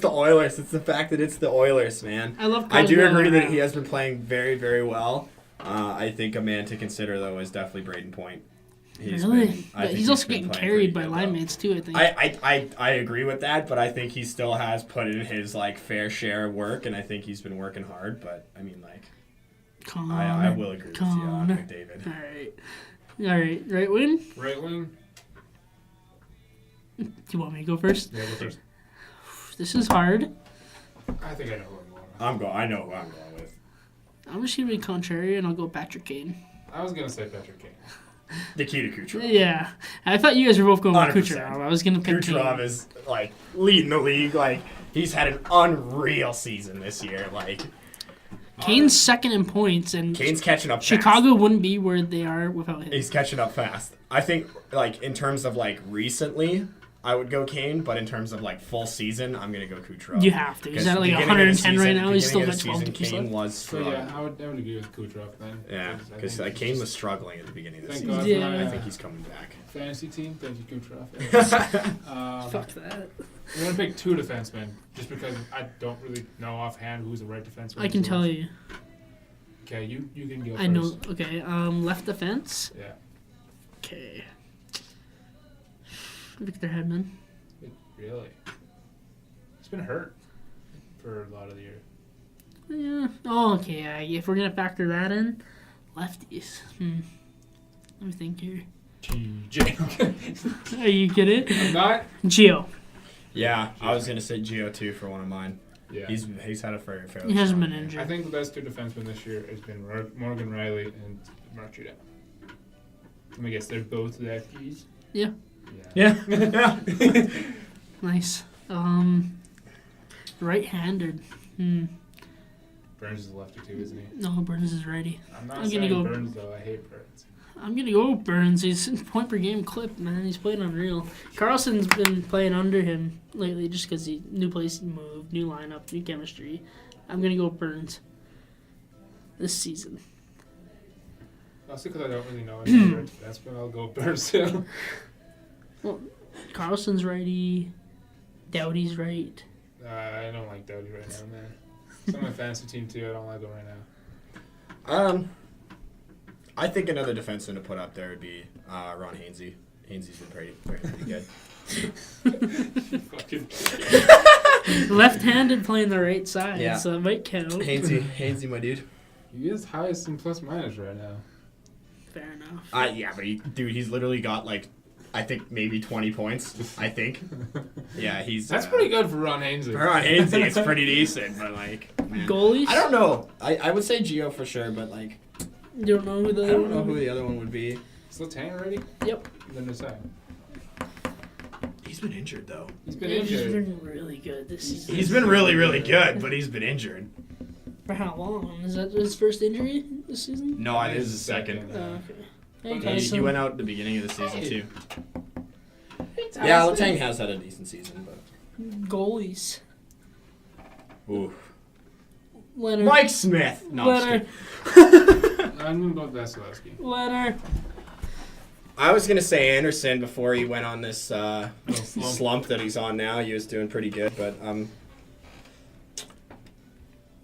the Oilers. It's the fact that it's the Oilers, man. I love Crosby. I do agree that he has been playing very, very well. I think a man to consider, though, is definitely Braden Point. He's also getting carried by line mates, too, I think. I agree with that, but I think he still has put in his, fair share of work, and I think he's been working hard. But, I mean, I will agree with you on McDavid. All right. All right, right wing. Right wing. Do you want me to go first? Yeah, go first. This is hard. I think I know who I'm going. I know who I'm going with. I'm just gonna be contrary, and I'll go Patrick Kane. I was gonna say Patrick Kane. Nikita Kucherov. Yeah, I thought you guys were both going with 100%. Kucherov. I was gonna pick Kucherov Kane. is like leading the league. Like he's had an unreal season this year. Like Kane's second in points, and Kane's catching up. Chicago fast. wouldn't be where they are without him. He's catching up fast. I think like in terms of like recently, I would go Kane, but in terms of like full season, I'm gonna go Kucherov. You have to. He's at like Beginning of the 110 right season- now. He's still beginning got of the 12 season, games Kane left. was So struggling. yeah, I would agree with Kucherov then. Yeah, I because think Kane he's was struggling at the beginning of the Thank season. God Yeah. for my I think he's coming back. fantasy team. Thank you, Kucherov. Fuck that. I'm gonna pick two defensemen just because I don't really know offhand who's the right defenseman. I can tell you. Okay, you can go first. I know. Okay. Left defense. Yeah. Okay. Victor Hedman. Really? He's been hurt for a lot of the year. Yeah. Oh, okay. Yeah. If we're gonna factor that in, lefties. Let me think here. TJ. Are you kidding? I'm not. Gio. Yeah, I was gonna say Gio too for one of mine. Yeah. He's had a fairly. He hasn't strong been year. injured. I think the best two defensemen this year has been Morgan Riley and Mark Giordano. Let me guess, they're both lefties? Yeah. Yeah. Yeah. Nice. Right-handed. Burns is a lefty too, isn't he? No, Burns is righty. I'm not I'm saying gonna go- Burns though. I hate Burns. I'm gonna go Burns. He's point per game clip, man. He's playing unreal. Carlson's been playing under him lately just because he new place move, new lineup, new chemistry. I'm gonna go Burns this season. Also, because I don't really know any other defensemen, I'll go Burns too. Carlson's righty. Doughty's right. I don't like Doughty right now, man. It's on my fantasy team too. I don't like him right now. I think another defenseman to put up there would be Ron Hainsey. Hainsey's been pretty good. Fucking. Left-handed playing the right side, Yeah. so it might count. Hainsey, my dude. He is highest in plus minus right now. Fair enough. Yeah, but he's literally got like, I think maybe 20 points. I think. Yeah, he's. That's pretty good for Ron Hainsey. For Ron Hainsey, it's pretty decent, but like, man. Goalies? I don't know. I would say Gio for sure, but like, You don't know who the I don't know who the other one would be. Is Letang ready? Yep. Then decide. He's been injured though. He's been He's injured. been really good this season. He's been really, really good, but he's been injured. For how long? Is that his first injury this season? No, it is the second. Oh, okay. Okay, Okay, He so went out at the beginning of the season too. Hey, Yeah, Tyson. Letang has had a decent season, but. goalies. Ooh. Leonard. Mike Smith. No, I'm just Leonard. kidding. I'm gonna go with Vasilevsky. Leonard. I was gonna say Anderson before he went on this slump. slump that he's on now. He was doing pretty good, but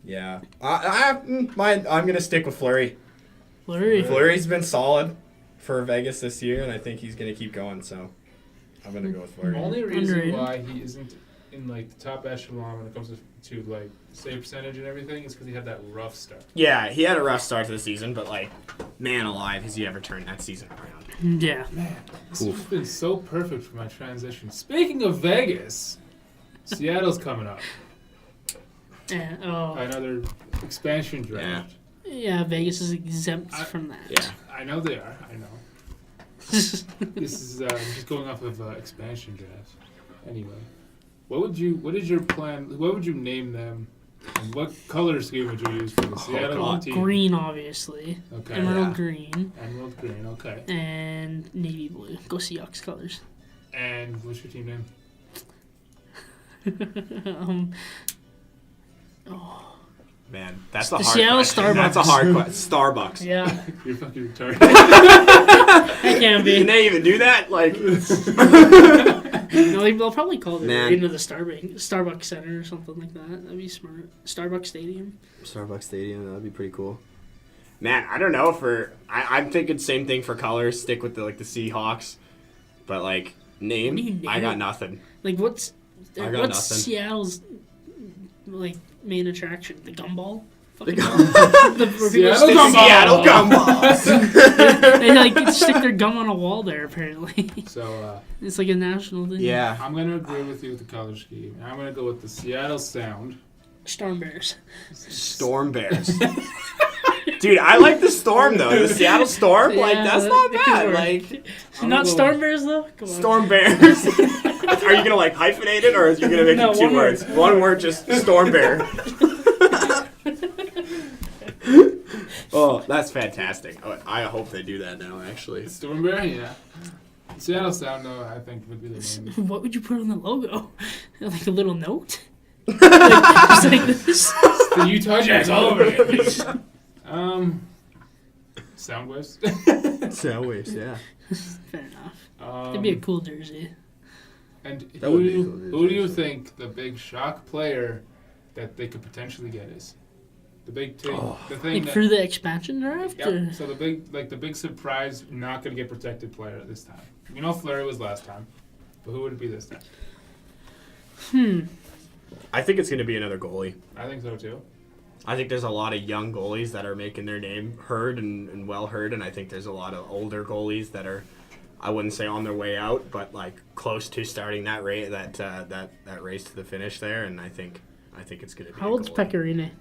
yeah. I'm gonna stick with Fleury. Fleury. Fleury's been solid for Vegas this year, and I think he's gonna keep going. So I'm gonna go with Fleury. Only reason Underrated. why he isn't in like the top echelon when it comes to like save percentage and everything is because he had that rough start. Yeah, he had a rough start to the season, but like, man alive, has he ever turned that season around? Yeah. Man, this has been so perfect for my transition. Speaking of Vegas, Seattle's coming up. Yeah. Oh. Another expansion draft. Yeah. Vegas is exempt from that. Yeah. I know they are. I know. This is just going off of expansion drafts. Anyway, what is your plan? What would you name them? And what color scheme would you use for the Seattle God. team? Green, obviously. Okay. Emerald Yeah. green. Emerald green. Okay. And navy blue. Go Seahawks colors. And what's your team name? Man, that's The a hard Seattle question. That's a Starbucks. hard question. Starbucks. Yeah. You're fucking retarded. That can be. Can they even do that? Like, No, they'll probably call it Man. into the Starbucks Center or something like that. That'd be smart. Starbucks Stadium. Starbucks Stadium, that'd be pretty cool. Man, I don't know. I'm thinking same thing for colors. Stick with the Seahawks, but like name, What do you name I got it? nothing. Like what's I got nothing. Seattle's like main attraction? The gumball fucking Seattle Gumballs. they like stick their gum on a wall there. Apparently, So it's like a national thing. Yeah. I'm gonna agree with you with the color scheme. I'm gonna go with the Seattle Sound. Storm Bears. Storm Bears. Dude, I like the Storm though. The Seattle Storm, like that's not that could bad. work. Like Not Storm Bears though. Come on. Storm Bears. Are you gonna like hyphenate it, or are you gonna make it 2 one words? word. One word, just Storm Bear. Oh, that's fantastic. Oh, I hope they do that now. Actually, Storm Bear, yeah. Seattle Sound, though, I think would be the name. What would you put on the logo? Like a little note? Just like this. The Utah Jazz all over again. Soundwaves. Sound waves, yeah. Fair enough. It'd be a cool jersey. And That would be cool, who do you think the big shock player that they could potentially get is? The big thing, the thing Like that, through the expansion draft? yep. Or? So the big surprise, not going to get protected player this time. You know, Fleury was last time, but who would it be this time? I think it's gonna be another goalie. I think so too. I think there's a lot of young goalies that are making their name heard and well heard, and I think there's a lot of older goalies that are, I wouldn't say on their way out, but like close to starting that race that race to the finish there, and I think it's gonna be. How old's Pecorine?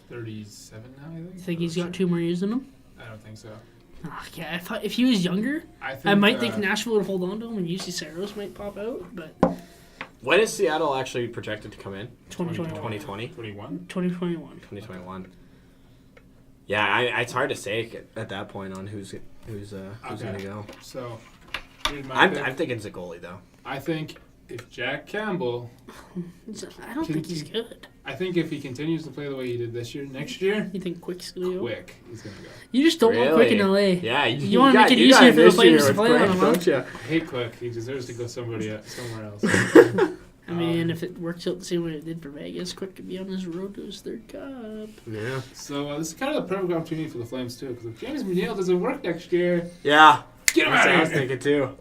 37 now, I think. You think he's got 2 more years in him? I don't think so. Okay, I thought if he was younger, I might think Nashville would hold on to him and UC Saros might pop out, but When is Seattle actually projected to come in? 2021. 2020? 21. 2021. 2021. Yeah, it's hard to say at that point on who's gonna go. So, here's my I'm pick. thinking it's a goalie though. I think if Jack Campbell, I don't think he's good. I think if he continues to play the way he did this year, next year, You think Quick's gonna go? Quick, he's gonna go. You just don't want Quick in LA. Yeah, You wanna make it easier for the players to play on him, huh? don't you? I hate Quick. He deserves to go somewhere else. I mean, if it works out the same way it did for Vegas, Quick could be on his road to his 3rd cup. Yeah. So this is kind of the perfect opportunity for the Flames too, because if James Neal doesn't work next year, Yeah. get him That's out what I of was here. thinking too.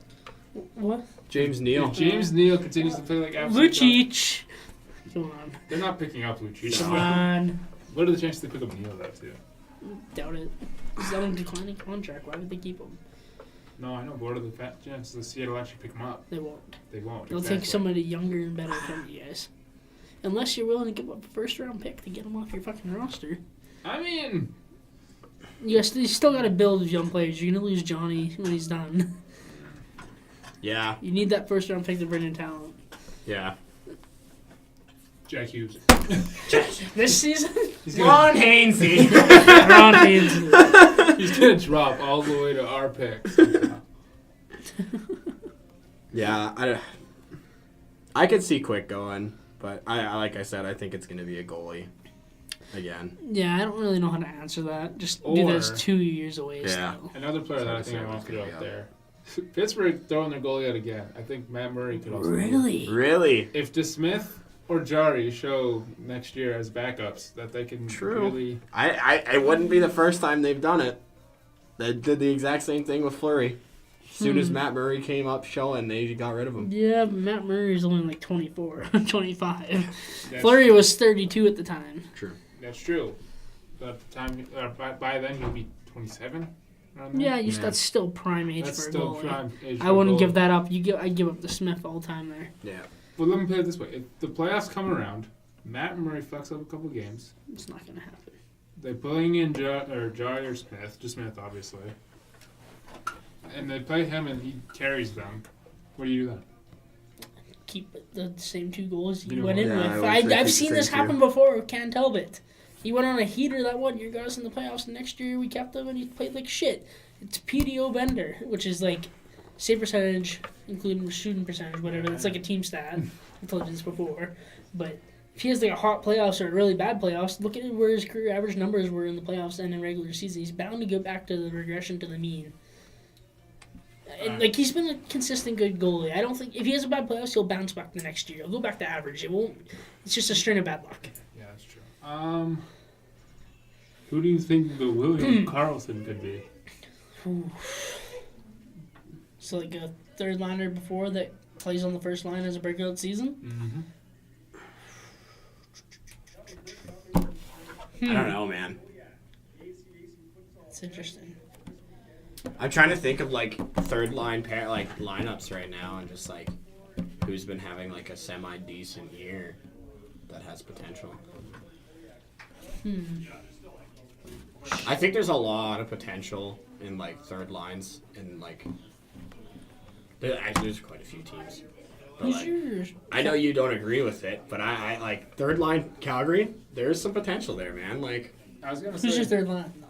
What? James Neal. If James Neal continues to play like absolute junk, Lucic. Come on. they're not picking up Lucic. Come on. What are the chances they pick up Neal though too? Doubt it. He's on a declining contract. Why would they keep him? No, I know. But what are the chances that Seattle actually pick him up? They won't. They won't. They'll take somebody younger and better from you guys. Unless you're willing to give up a 1st-round pick to get him off your fucking roster. I mean, You still got to build young players. You're going to lose Johnny when he's done. Yeah. You need that 1st-round pick to bring in talent. Yeah. Jack Hughes. This season? He's Ron gonna, Hainsey. Ron Haynes. he's gonna drop all the way to our pick. somehow. Yeah, I could see Quick going, but I like I said, I think it's gonna be a goalie again. Yeah, I don't really know how to answer that. Just do Or- that's 2 years away Yeah. still. Another player that I think I want to throw out there. Pittsburgh throwing their goalie out again. I think Matt Murray could also. Really? Really? If DeSmith or Jari show next year as backups that they can True. really. I wouldn't be the first time they've done it. They did the exact same thing with Fleury. As soon as Matt Murray came up showing, they got rid of him. Yeah, but Matt Murray's only like 24, 25. That's, Fleury was 32 at the time. True. That's true. But the time by then he'll be 27. around there? Yeah, Yeah. that's still prime age That's for a still goalie. prime age. I for a wouldn't goalie. give that up. I'd give up the Smith all the time there. Yeah. Well, let me put it this way: if the playoffs come around, Matt Murray fucks up a couple games. It's not gonna happen. They're pulling in Jari or Smith, just Smith, obviously, and they play him and he carries them. What do you do then? Keep the same 2 goals You you know went what? in Yeah, I with. would say keep I've the seen this same happen 2. before with Cam Talbot. He went on a heater that one year, got us in the playoffs. The next year we kept him and he played like shit. It's PDO Bender, which is like save percentage, including shooting percentage, whatever. It's like a team stat. I told you this before. But if he has like a hot playoffs or a really bad playoffs, look at where his career average numbers were in the playoffs and in regular season. He's bound to go back to the regression to the mean. And, like, he's been a consistent good goalie. I don't think if he has a bad playoffs, he'll bounce back the next year. He'll go back to average. It won't. It's just a string of bad luck. Yeah, that's true. Who do you think the William Karlsson could be? So like a 3rd liner before that plays on the 1st line as a breakout season. Mm-hmm. I don't know, man. It's interesting. I'm trying to think of like third line pair like lineups right now, and just like who's been having like a semi decent year that has potential. I think there's a lot of potential in like third lines, and like there's quite a few teams. But, Who's like, your... I know you don't agree with it, but I like third line Calgary. There's some potential there, man. Like I was gonna Who's say. your third line? No.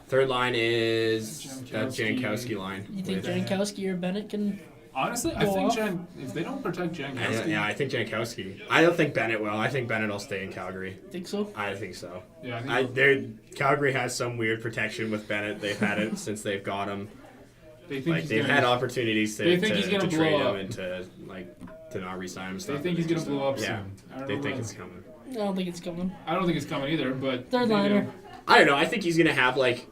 third line is that Jankowski. Jankowski line. You think with- Jankowski or Bennett can... Honestly, I Go think off? if they don't protect Jankowski, I think Jankowski. I don't think Bennett will. I think Bennett will stay in Calgary. Think so? I think so. yeah, I think Calgary has some weird protection with Bennett. They've had it since they've got him. they think Like he's they've gonna. had opportunities to, they think he's gonna to trade blow him up. and to not re-sign him. and They stuff, think but he's gonna just- blow up Yeah, soon. I don't they know think when. it's coming. I don't think it's coming. I don't think it's coming either, but Third they liner. do. I don't know. I think he's gonna have like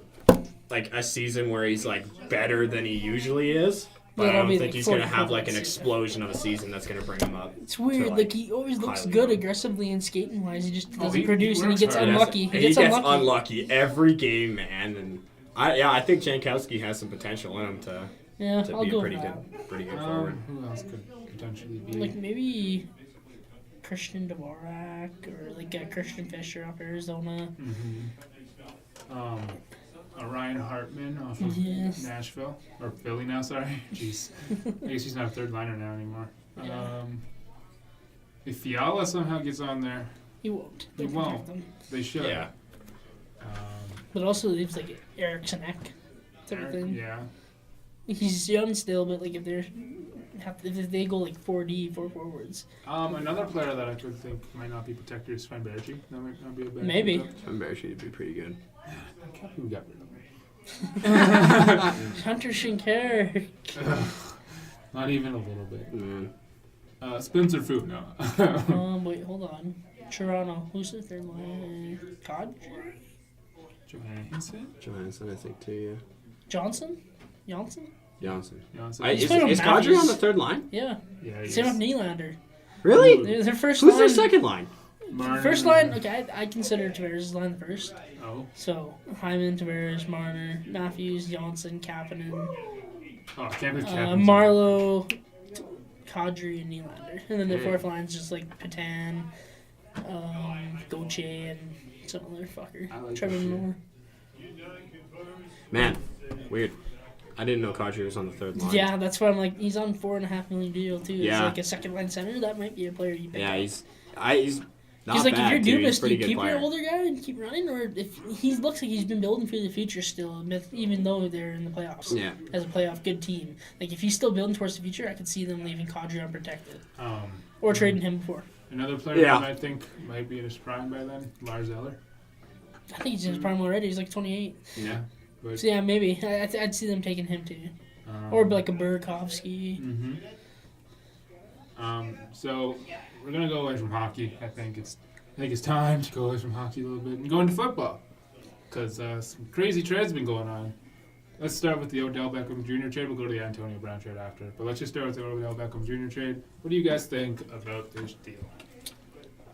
a season where he's like better than he usually is. But Yeah, I that'll don't be, think like, he's gonna 40 have like an points. explosion of a season that's gonna bring him up. It's weird. like, Like, he always looks highly good young. aggressively and skating wise. He just doesn't he produce, and he works gets hard. unlucky. He He gets gets unlucky every game, man. And I think Jankowski has some potential in him to Yeah, I'll be go a with that. pretty good forward. Who else could potentially be? Like maybe Christian Dvorak or like Christian Fisher off Arizona. Ryan Hartman off of Yes. Nashville or Philly now. Sorry, jeez. I guess he's not a third liner now anymore. Yeah. If Fiala somehow gets on there, He won't. He They'll won't. protect him. they should. Yeah. But also leaves like Eriksson Ek type of thing. Yeah. He's young still, but like if they go like 4D, 4 forwards, Another player that I could think might not be protected is Sven Berchi. That might not be a bad. Maybe. pickup. I'm very sure he'd be pretty good. I can't believe we got rid of him. Hunter Shinker. Not even a little bit. Mm. Spencer Food, no. Wait, hold on. Toronto. Who's the third line? Kadri? Johansson? Johansson, I think too. Yeah. Johnson? Johnson? Johnson. Johnson. He's Is playing with Kadri Matthews. on the third line? Yeah. Yeah, he Same is. with Nylander. Really? Their first Who's line. their second line? Marner. First line, okay, I consider Tavares' line the first. Oh. So, Hyman, Tavares, Marner, Matthews, Johnson, Kapanen, Oh, I can't believe Captain's Marlowe, Kadri, and Nylander. And then the Hey. fourth line's just like Patan, Gauthier, and some other fucker. I like Trevor Gauthier. Miller. Man, weird. I didn't know Kadri was on the third line. Yeah, that's why I'm like, he's on $4.5 million deal too. Yeah. He's like a second line center. That might be a player you pick Yeah, up. he's not Because like bad, if you're too. doing He's this, a do you pretty good keep player. your older guy and keep running, or if he looks like he's been building for the future still, even though they're in the playoffs Yeah. as a playoff good team. Like if he's still building towards the future, I could see them leaving Kadri unprotected or trading him before. Another player Yeah. that I think might be in his prime by then, Lars Eller. I think he's in his prime already. He's like 28. Yeah. But, So yeah, maybe I'd see them taking him too, or like a Burakovsky. Mm-hmm. So we're gonna go away from hockey. I think it's time to go away from hockey a little bit and go into football, because some crazy trades have been going on. Let's start with the Odell Beckham Jr. trade. We'll go to the Antonio Brown trade after. But let's just start with the Odell Beckham Jr. trade. What do you guys think about this deal?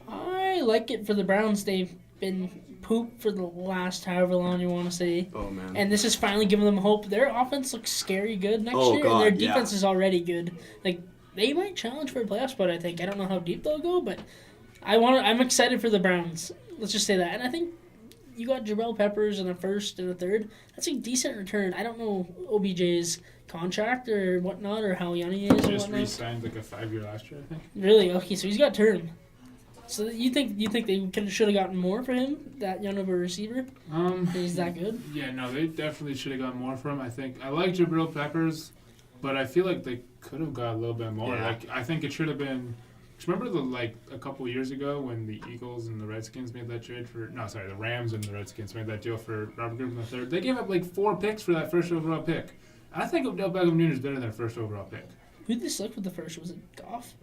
I like it for the Browns. They've been poop for the last however long you want to say. Oh, man. And this is finally giving them hope. Their offense looks scary good next Oh, year, God, and their yeah. defense is already good. Like they might challenge for a playoff spot. I think. I don't know how deep they'll go, but I'm excited for the Browns. Let's just say that. And I think you got Jabril Peppers in a first and a third. That's a decent return. I don't know OBJ's contract or whatnot, or how young he is or Just whatnot. re-signed like a 5-year last year, I think. Really? Okay, so he's got term. So you think they should have gotten more for him, that young of a receiver? He's that good? Yeah, no, they definitely should have got more from him. I think I like Jabril Peppers, but I feel like they could have got a little bit more. Yeah. Like I think it should have been. Remember a couple years ago when the Eagles and the Redskins made that trade for? No, sorry, the Rams and the Redskins made that deal for Robert Griffin III. They gave up like 4 picks for that first overall pick. I think Odell Beckham Jr. is better than their first overall pick. Who did they select with the first? Was it Goff?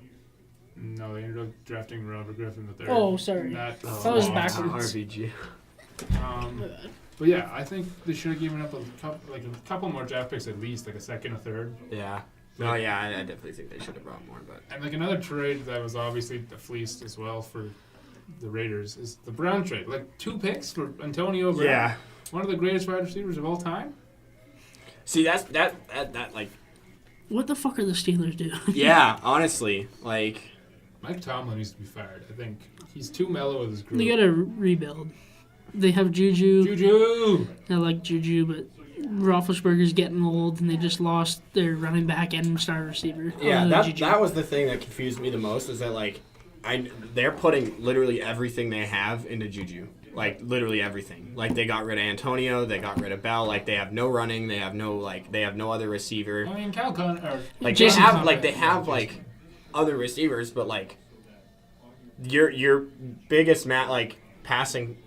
No, they ended up drafting Robert Griffin III. Oh, sorry. That was long backwards. RVG. But yeah, I think they should have given up a couple more draft picks at least, like a second, a third. Yeah. No, yeah, I definitely think they should have brought more, but And like another trade that was obviously fleeced as well for the Raiders is the Brown trade. Like 2 picks for Antonio Brown. Yeah. One of the greatest wide receivers of all time. See, that like. What the fuck are the Steelers doing? Yeah, honestly, like. Mike Tomlin needs to be fired. I think he's too mellow with his group. They gotta rebuild. They have Juju. Juju! I like Juju, but Roethlisberger's getting old, and they just lost their running back and star receiver. Yeah, Juju. that was the thing that confused me the most is that, like, they're putting literally everything they have into Juju. Like, literally everything. Like, they got rid of Antonio, they got rid of Bell. Like, they have no running, they have no other receiver. I mean, Cal Connor. Like, Jason they have like, other receivers, but, like, your biggest passing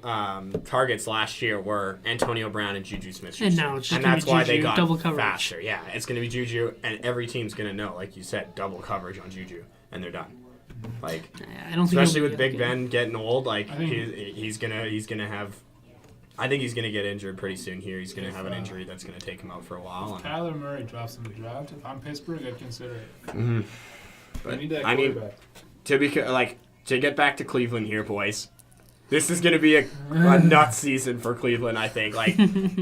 targets last year were Antonio Brown and Juju Smith-Schuster. And now it's just and gonna that's be why Juju, they got double coverage. faster. Yeah, it's going to be Juju, and every team's going to know, like you said, double coverage on Juju, and they're done. Like, I don't think especially he'll with be Big Ben getting old, like I think- he's gonna have. I think he's gonna get injured pretty soon. Here, he's gonna have an injury that's gonna take him out for a while. And, Kyler Murray drops in the draft. If I'm Pittsburgh, I'd consider it. but, I need that I mean, quarterback. to get back to Cleveland here, boys. This is gonna be a nuts season for Cleveland. I think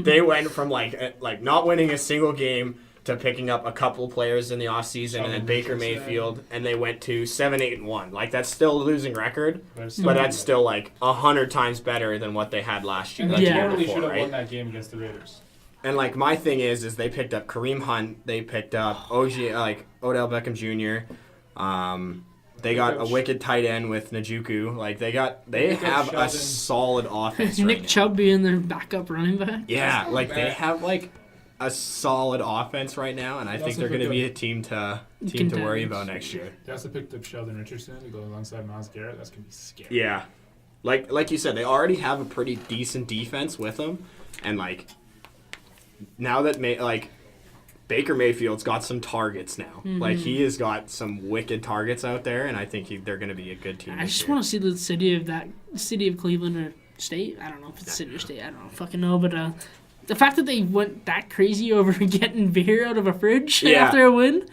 they went from like not winning a single game to picking up a couple players in the offseason, and then Baker Mayfield, and they went to 7-8-1. Like, that's still a losing record, but that's still like 100 times better than what they had last year. And Like they the year totally before, should have right? won that game against the Raiders. And like my thing is they picked up Kareem Hunt, they picked up Odell Beckham Jr. They got a wicked tight end with Njoku. Like they have a Sheldon. solid offense. Nick right now. Chubb being their backup running back. Yeah, not like bad. they have like a solid offense right now, and I think also they're going to picked be up- a team to worry Contenders. about next year. They also picked up Sheldon Richardson to go alongside Myles Garrett. That's going to be scary. Yeah, like you said, they already have a pretty decent defense with them, and like now that Baker Mayfield's got some targets now. Mm-hmm. Like he has got some wicked targets out there, and I think they're going to be a good team. I just want to see the city of Cleveland or state. I don't know if it's city or state. I don't fucking know, but the fact that they went that crazy over getting beer out of a fridge Yeah. after a win,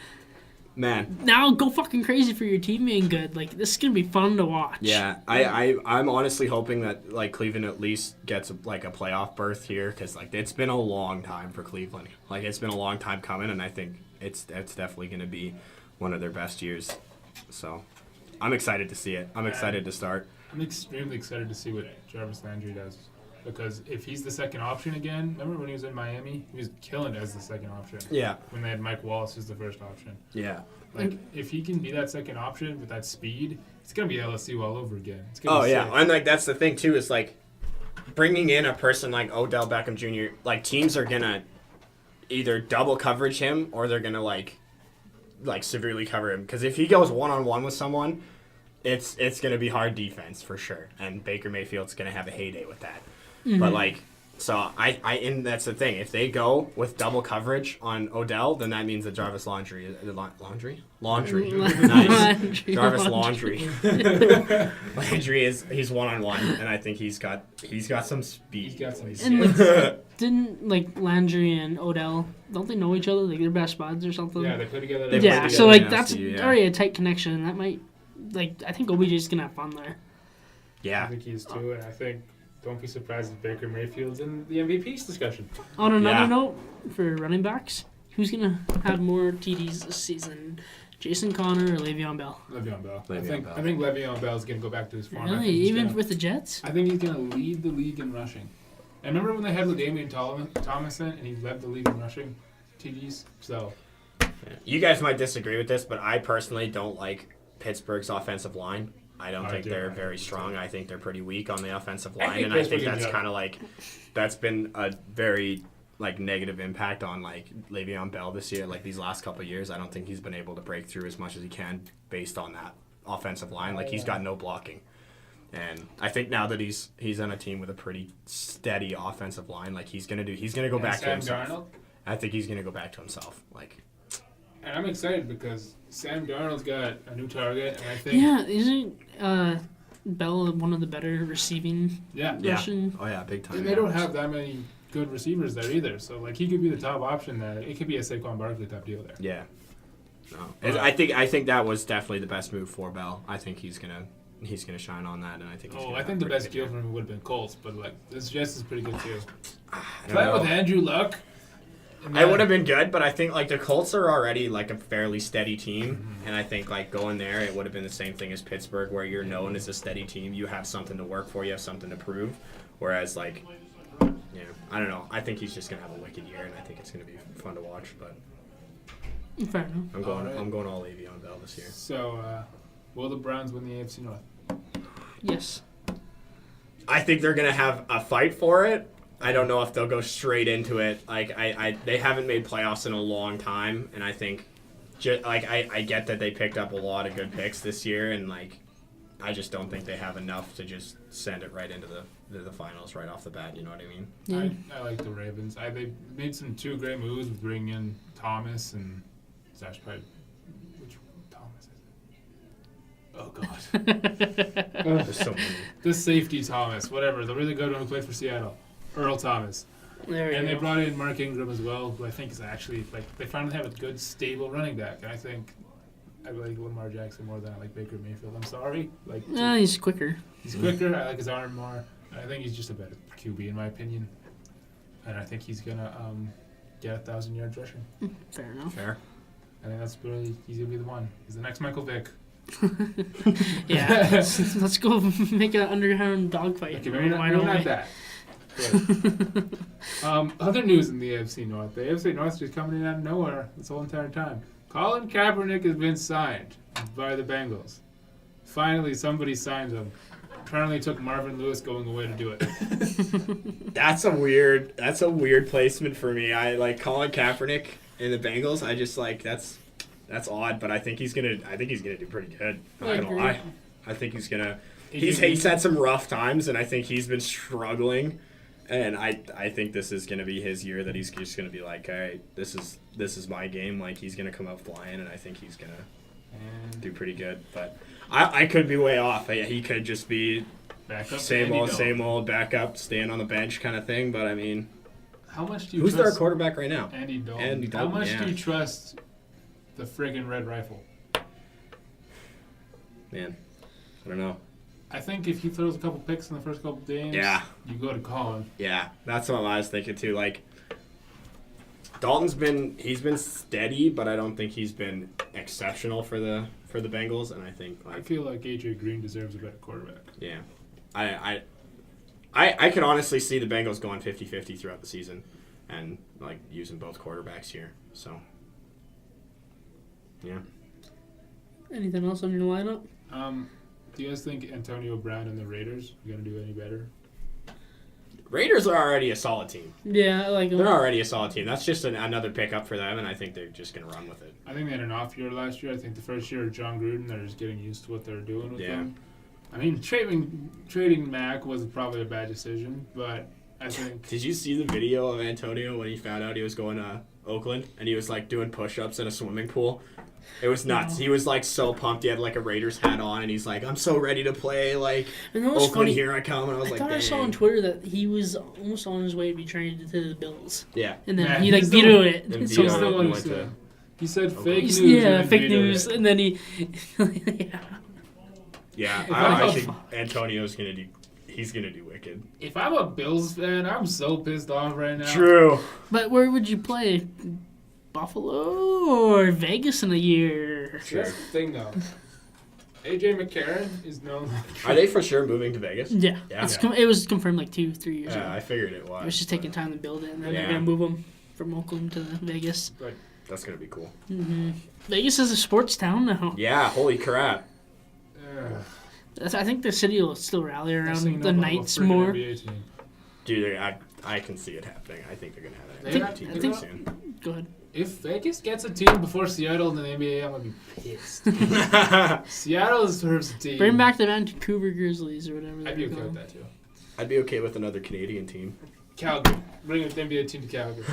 Man, now go fucking crazy for your team being good. Like, this is gonna be fun to watch. yeah, I'm honestly hoping that like Cleveland at least gets a playoff berth here because like it's been a long time for Cleveland. Like it's been a long time coming, and I think it's definitely going to be one of their best years. So I'm excited to see it. I'm excited to start. I'm extremely excited to see what Jarvis Landry does. Because if he's the second option again, remember when he was in Miami? He was killing it as the second option. Yeah, When they had Mike Wallace as the first option. yeah. Like, if he can be that second option with that speed, it's going to be LSU all over again. It's gonna Oh be yeah, sick. and like that's the thing too is like bringing in a person like Odell Beckham Jr. Like teams are gonna either double coverage him or they're gonna like severely cover him because if he goes 1-on-1 with someone, it's gonna be hard defense for sure, and Baker Mayfield's gonna have a heyday with that. But like. So and that's the thing. If they go with double coverage on Odell, then that means that Jarvis Laundry, nice. Jarvis Laundry. Landry he's 1-on-1, and I think he's got some speed. He's got some boys. And like, didn't Landry and Odell, don't they know each other? Like, they're best buds or something? Yeah, they play together. They Yeah, play so together in that's LSU, yeah. already a tight connection, and that might, I think OBJ's gonna have fun there. I Yeah. think he is too, and I think don't be surprised if Baker Mayfield's in the MVP's discussion. On another Yeah. note, for running backs, who's gonna have more TDs this season? Jason Conner or Le'Veon Bell? Le'Veon Bell. Le'Veon Bell. I think Le'Veon Bell is going to go back to his form. I Really? think he's Even gonna- with the Jets? I think he's going to lead the league in rushing. And remember when they had LaDainian Tomlinson and he led the league in rushing TDs? So, You guys might disagree with this, but I personally don't like Pittsburgh's offensive line. I don't I think do. they're very strong. I think they're pretty weak on the offensive I line, think and I think Pittsburgh in that's general. kind of like that's been a very negative impact on Le'Veon Bell this year. Like these last couple of years, I don't think he's been able to break through as much as he can based on that offensive line. Like he's got no blocking, and I think now that he's on a team with a pretty steady offensive line, like he's gonna go and back to Sam himself. Darnold. I think he's gonna go back to himself. Like. And I'm excited because Sam Darnold's got a new target, and I think Yeah, isn't Bell one of the better receiving yeah. Yeah. Russian? Oh yeah, big time. And they don't have that many good receivers there either. So like he could be the top option there. It could be a Saquon Barkley type deal there. Yeah. No. I think that was definitely the best move for Bell. I think he's gonna he's gonna shine on that, and I think. I think the best deal for him would have been Colts, but like this Jets is pretty good too. I Playing with Andrew Luck. It would have been good, but I think like the Colts are already like a fairly steady team, and I think like going there, it would have been the same thing as Pittsburgh, where you're known as a steady team. You have something to work for, you have something to prove. Whereas like, yeah, I don't know. I think he's just gonna have a wicked year, and I think it's gonna be fun to watch. But fair enough. I'm going all Le'Veon Bell this year. So, will the Browns win the AFC North? Yes. I think they're gonna have a fight for it. I don't know if they'll go straight into it. Like they haven't made playoffs in a long time, and I think, I get that they picked up a lot of good picks this year, and like, I just don't think they have enough to just send it right into the finals right off the bat. You know what I mean? Yeah. I like the Ravens. They made some 2 great moves with bringing in Thomas and Zach probably. Which Thomas is it? Oh God. There's so many. The safety Thomas, whatever. The really good one who played for Seattle. Earl Thomas. They brought in Mark Ingram as well, who I think is actually, like, they finally have a good, stable running back. And I like Lamar Jackson more than I like Baker Mayfield. I'm sorry. He's quicker. He's quicker. I like his arm more. I think he's just a better QB, in my opinion. And I think he's going to get 1,000 yards rushing. Fair enough. Fair. I think that's really, he's going to be the one. He's the next Michael Vick. Yeah. Let's go make an underground dogfight. Okay, maybe not that. Other news in the AFC North. The AFC North is just coming in out of nowhere this whole entire time. Colin Kaepernick has been signed by the Bengals. Finally, somebody signed him. Apparently, it took Marvin Lewis going away to do it. That's a weird placement for me. I like Colin Kaepernick in the Bengals. I just like that's odd, but I think he's gonna do pretty good. I'm not gonna lie. I think he's gonna. He's had some rough times, and I think he's been struggling. And I think this is going to be his year that he's just going to be like, all right, this is my game. Like, he's going to come out flying, and I think he's going to do pretty good. But I could be way off. He could just be same old, backup, staying on the bench kind of thing. But, I mean, how much do you who's trust their quarterback right now? Andy Dalton. Andy Dalton. How much do you trust the friggin' Red Rifle? Man, I don't know. I think if he throws a couple picks in the first couple games, you go to Colin. Yeah, that's what I was thinking too. Like, Dalton's been steady, but I don't think he's been exceptional for the Bengals. And I think I feel like AJ Green deserves a better quarterback. Yeah, I could honestly see the Bengals going 50-50 throughout the season, and like using both quarterbacks here. So, yeah. Anything else on your lineup? Do you guys think Antonio Brown and the Raiders are going to do any better? Raiders are already a solid team. Yeah, I like them. They're already a solid team. That's just another pickup for them, and I think they're just going to run with it. I think they had an off year last year. I think the first year of John Gruden, they're just getting used to what they're doing with them. I mean, trading Mac was probably a bad decision, but I think... Did you see the video of Antonio when he found out he was going to Oakland, and he was like doing push-ups in a swimming pool? It was nuts. He was like so pumped. He had like a Raiders hat on, and he's like, "I'm so ready to play." Like, Oakland, funny. Here I come. And I was like, I saw on Twitter that he was almost on his way to be traded to the Bills. Yeah, and then he like vetoed it. He said fake news. Yeah, fake news, and then he. Yeah, I think Antonio's gonna do. He's gonna do wicked. If I'm a Bills fan, I'm so pissed off right now. True. But where would you play? Buffalo or Vegas in a year? Sure. That's the thing, though. AJ McCarron is known. Are they for sure moving to Vegas? Yeah. It was confirmed like 2-3 years ago. I figured it was. It was just taking time to build it, and then they're gonna move them from Oakland to Vegas. Right. That's gonna be cool. Mm-hmm. Vegas is a sports town now. Yeah. Holy crap. I think the city will still rally around the Knights more. Dude, I can see it happening. I think they're gonna have an NBA team soon. Go ahead. If Vegas gets a team before Seattle in the NBA, I'm going to be pissed. Seattle deserves a team. Bring back the Vancouver Grizzlies or whatever. I'd be okay with that, too. I'd be okay with another Canadian team. Calgary. Bring an NBA team to Calgary.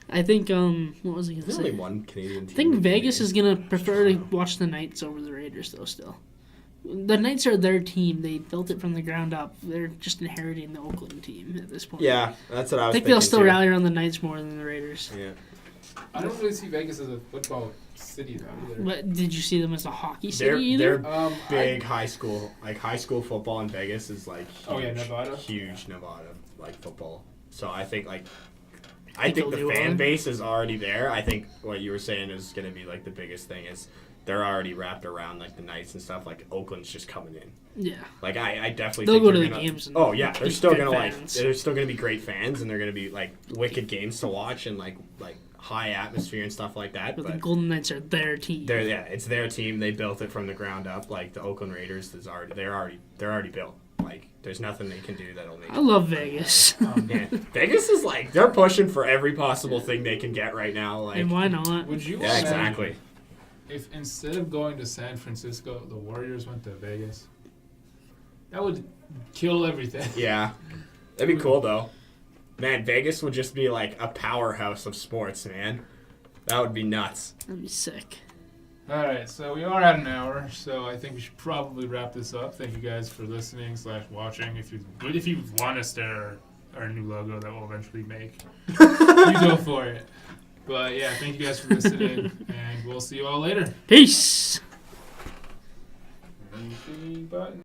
I think, what was I going to say? There's only one Canadian team. I think Vegas is going to prefer to watch the Knights over the Raiders, though, still. The Knights are their team. They built it from the ground up. They're just inheriting the Oakland team at this point. Yeah, that's what I was thinking. I think they'll still rally around the Knights more than the Raiders. Yeah. I don't really see Vegas as a football city though either. But did you see them as a hockey city They're either? big high school football in Vegas is like huge, Oh, yeah, Nevada? huge Nevada like football. So I think Think the they'll do fan well. base is already there. I think what you were saying is going to be like the biggest thing is they're already wrapped around like the Knights and stuff. Like Oakland's just coming in. Yeah. Like I definitely They'll think go they're to the gonna- games and Oh yeah, they're be still good gonna fans. there's still gonna be great fans and they're gonna be like wicked games to watch and like high atmosphere and stuff like that. But the But Golden Knights are their team. it's their team. They built it from the ground up. Like the Oakland Raiders they're already built. Like there's nothing they can do that'll make. I love Vegas. Man, Vegas is like they're pushing for every possible thing they can get right now. Like And why not? Would you? yeah, exactly. If instead of going to San Francisco, the Warriors went to Vegas, that would kill everything. Yeah, that'd be cool though. Man, Vegas would just be like a powerhouse of sports, man. That would be nuts. That'd be sick. All right, so we are at an hour, so I think we should probably wrap this up. Thank you guys for listening / watching. If you want to stare our new logo that we'll eventually make, you go for it. But yeah, thank you guys for listening, and we'll see you all later. Peace. Anything but.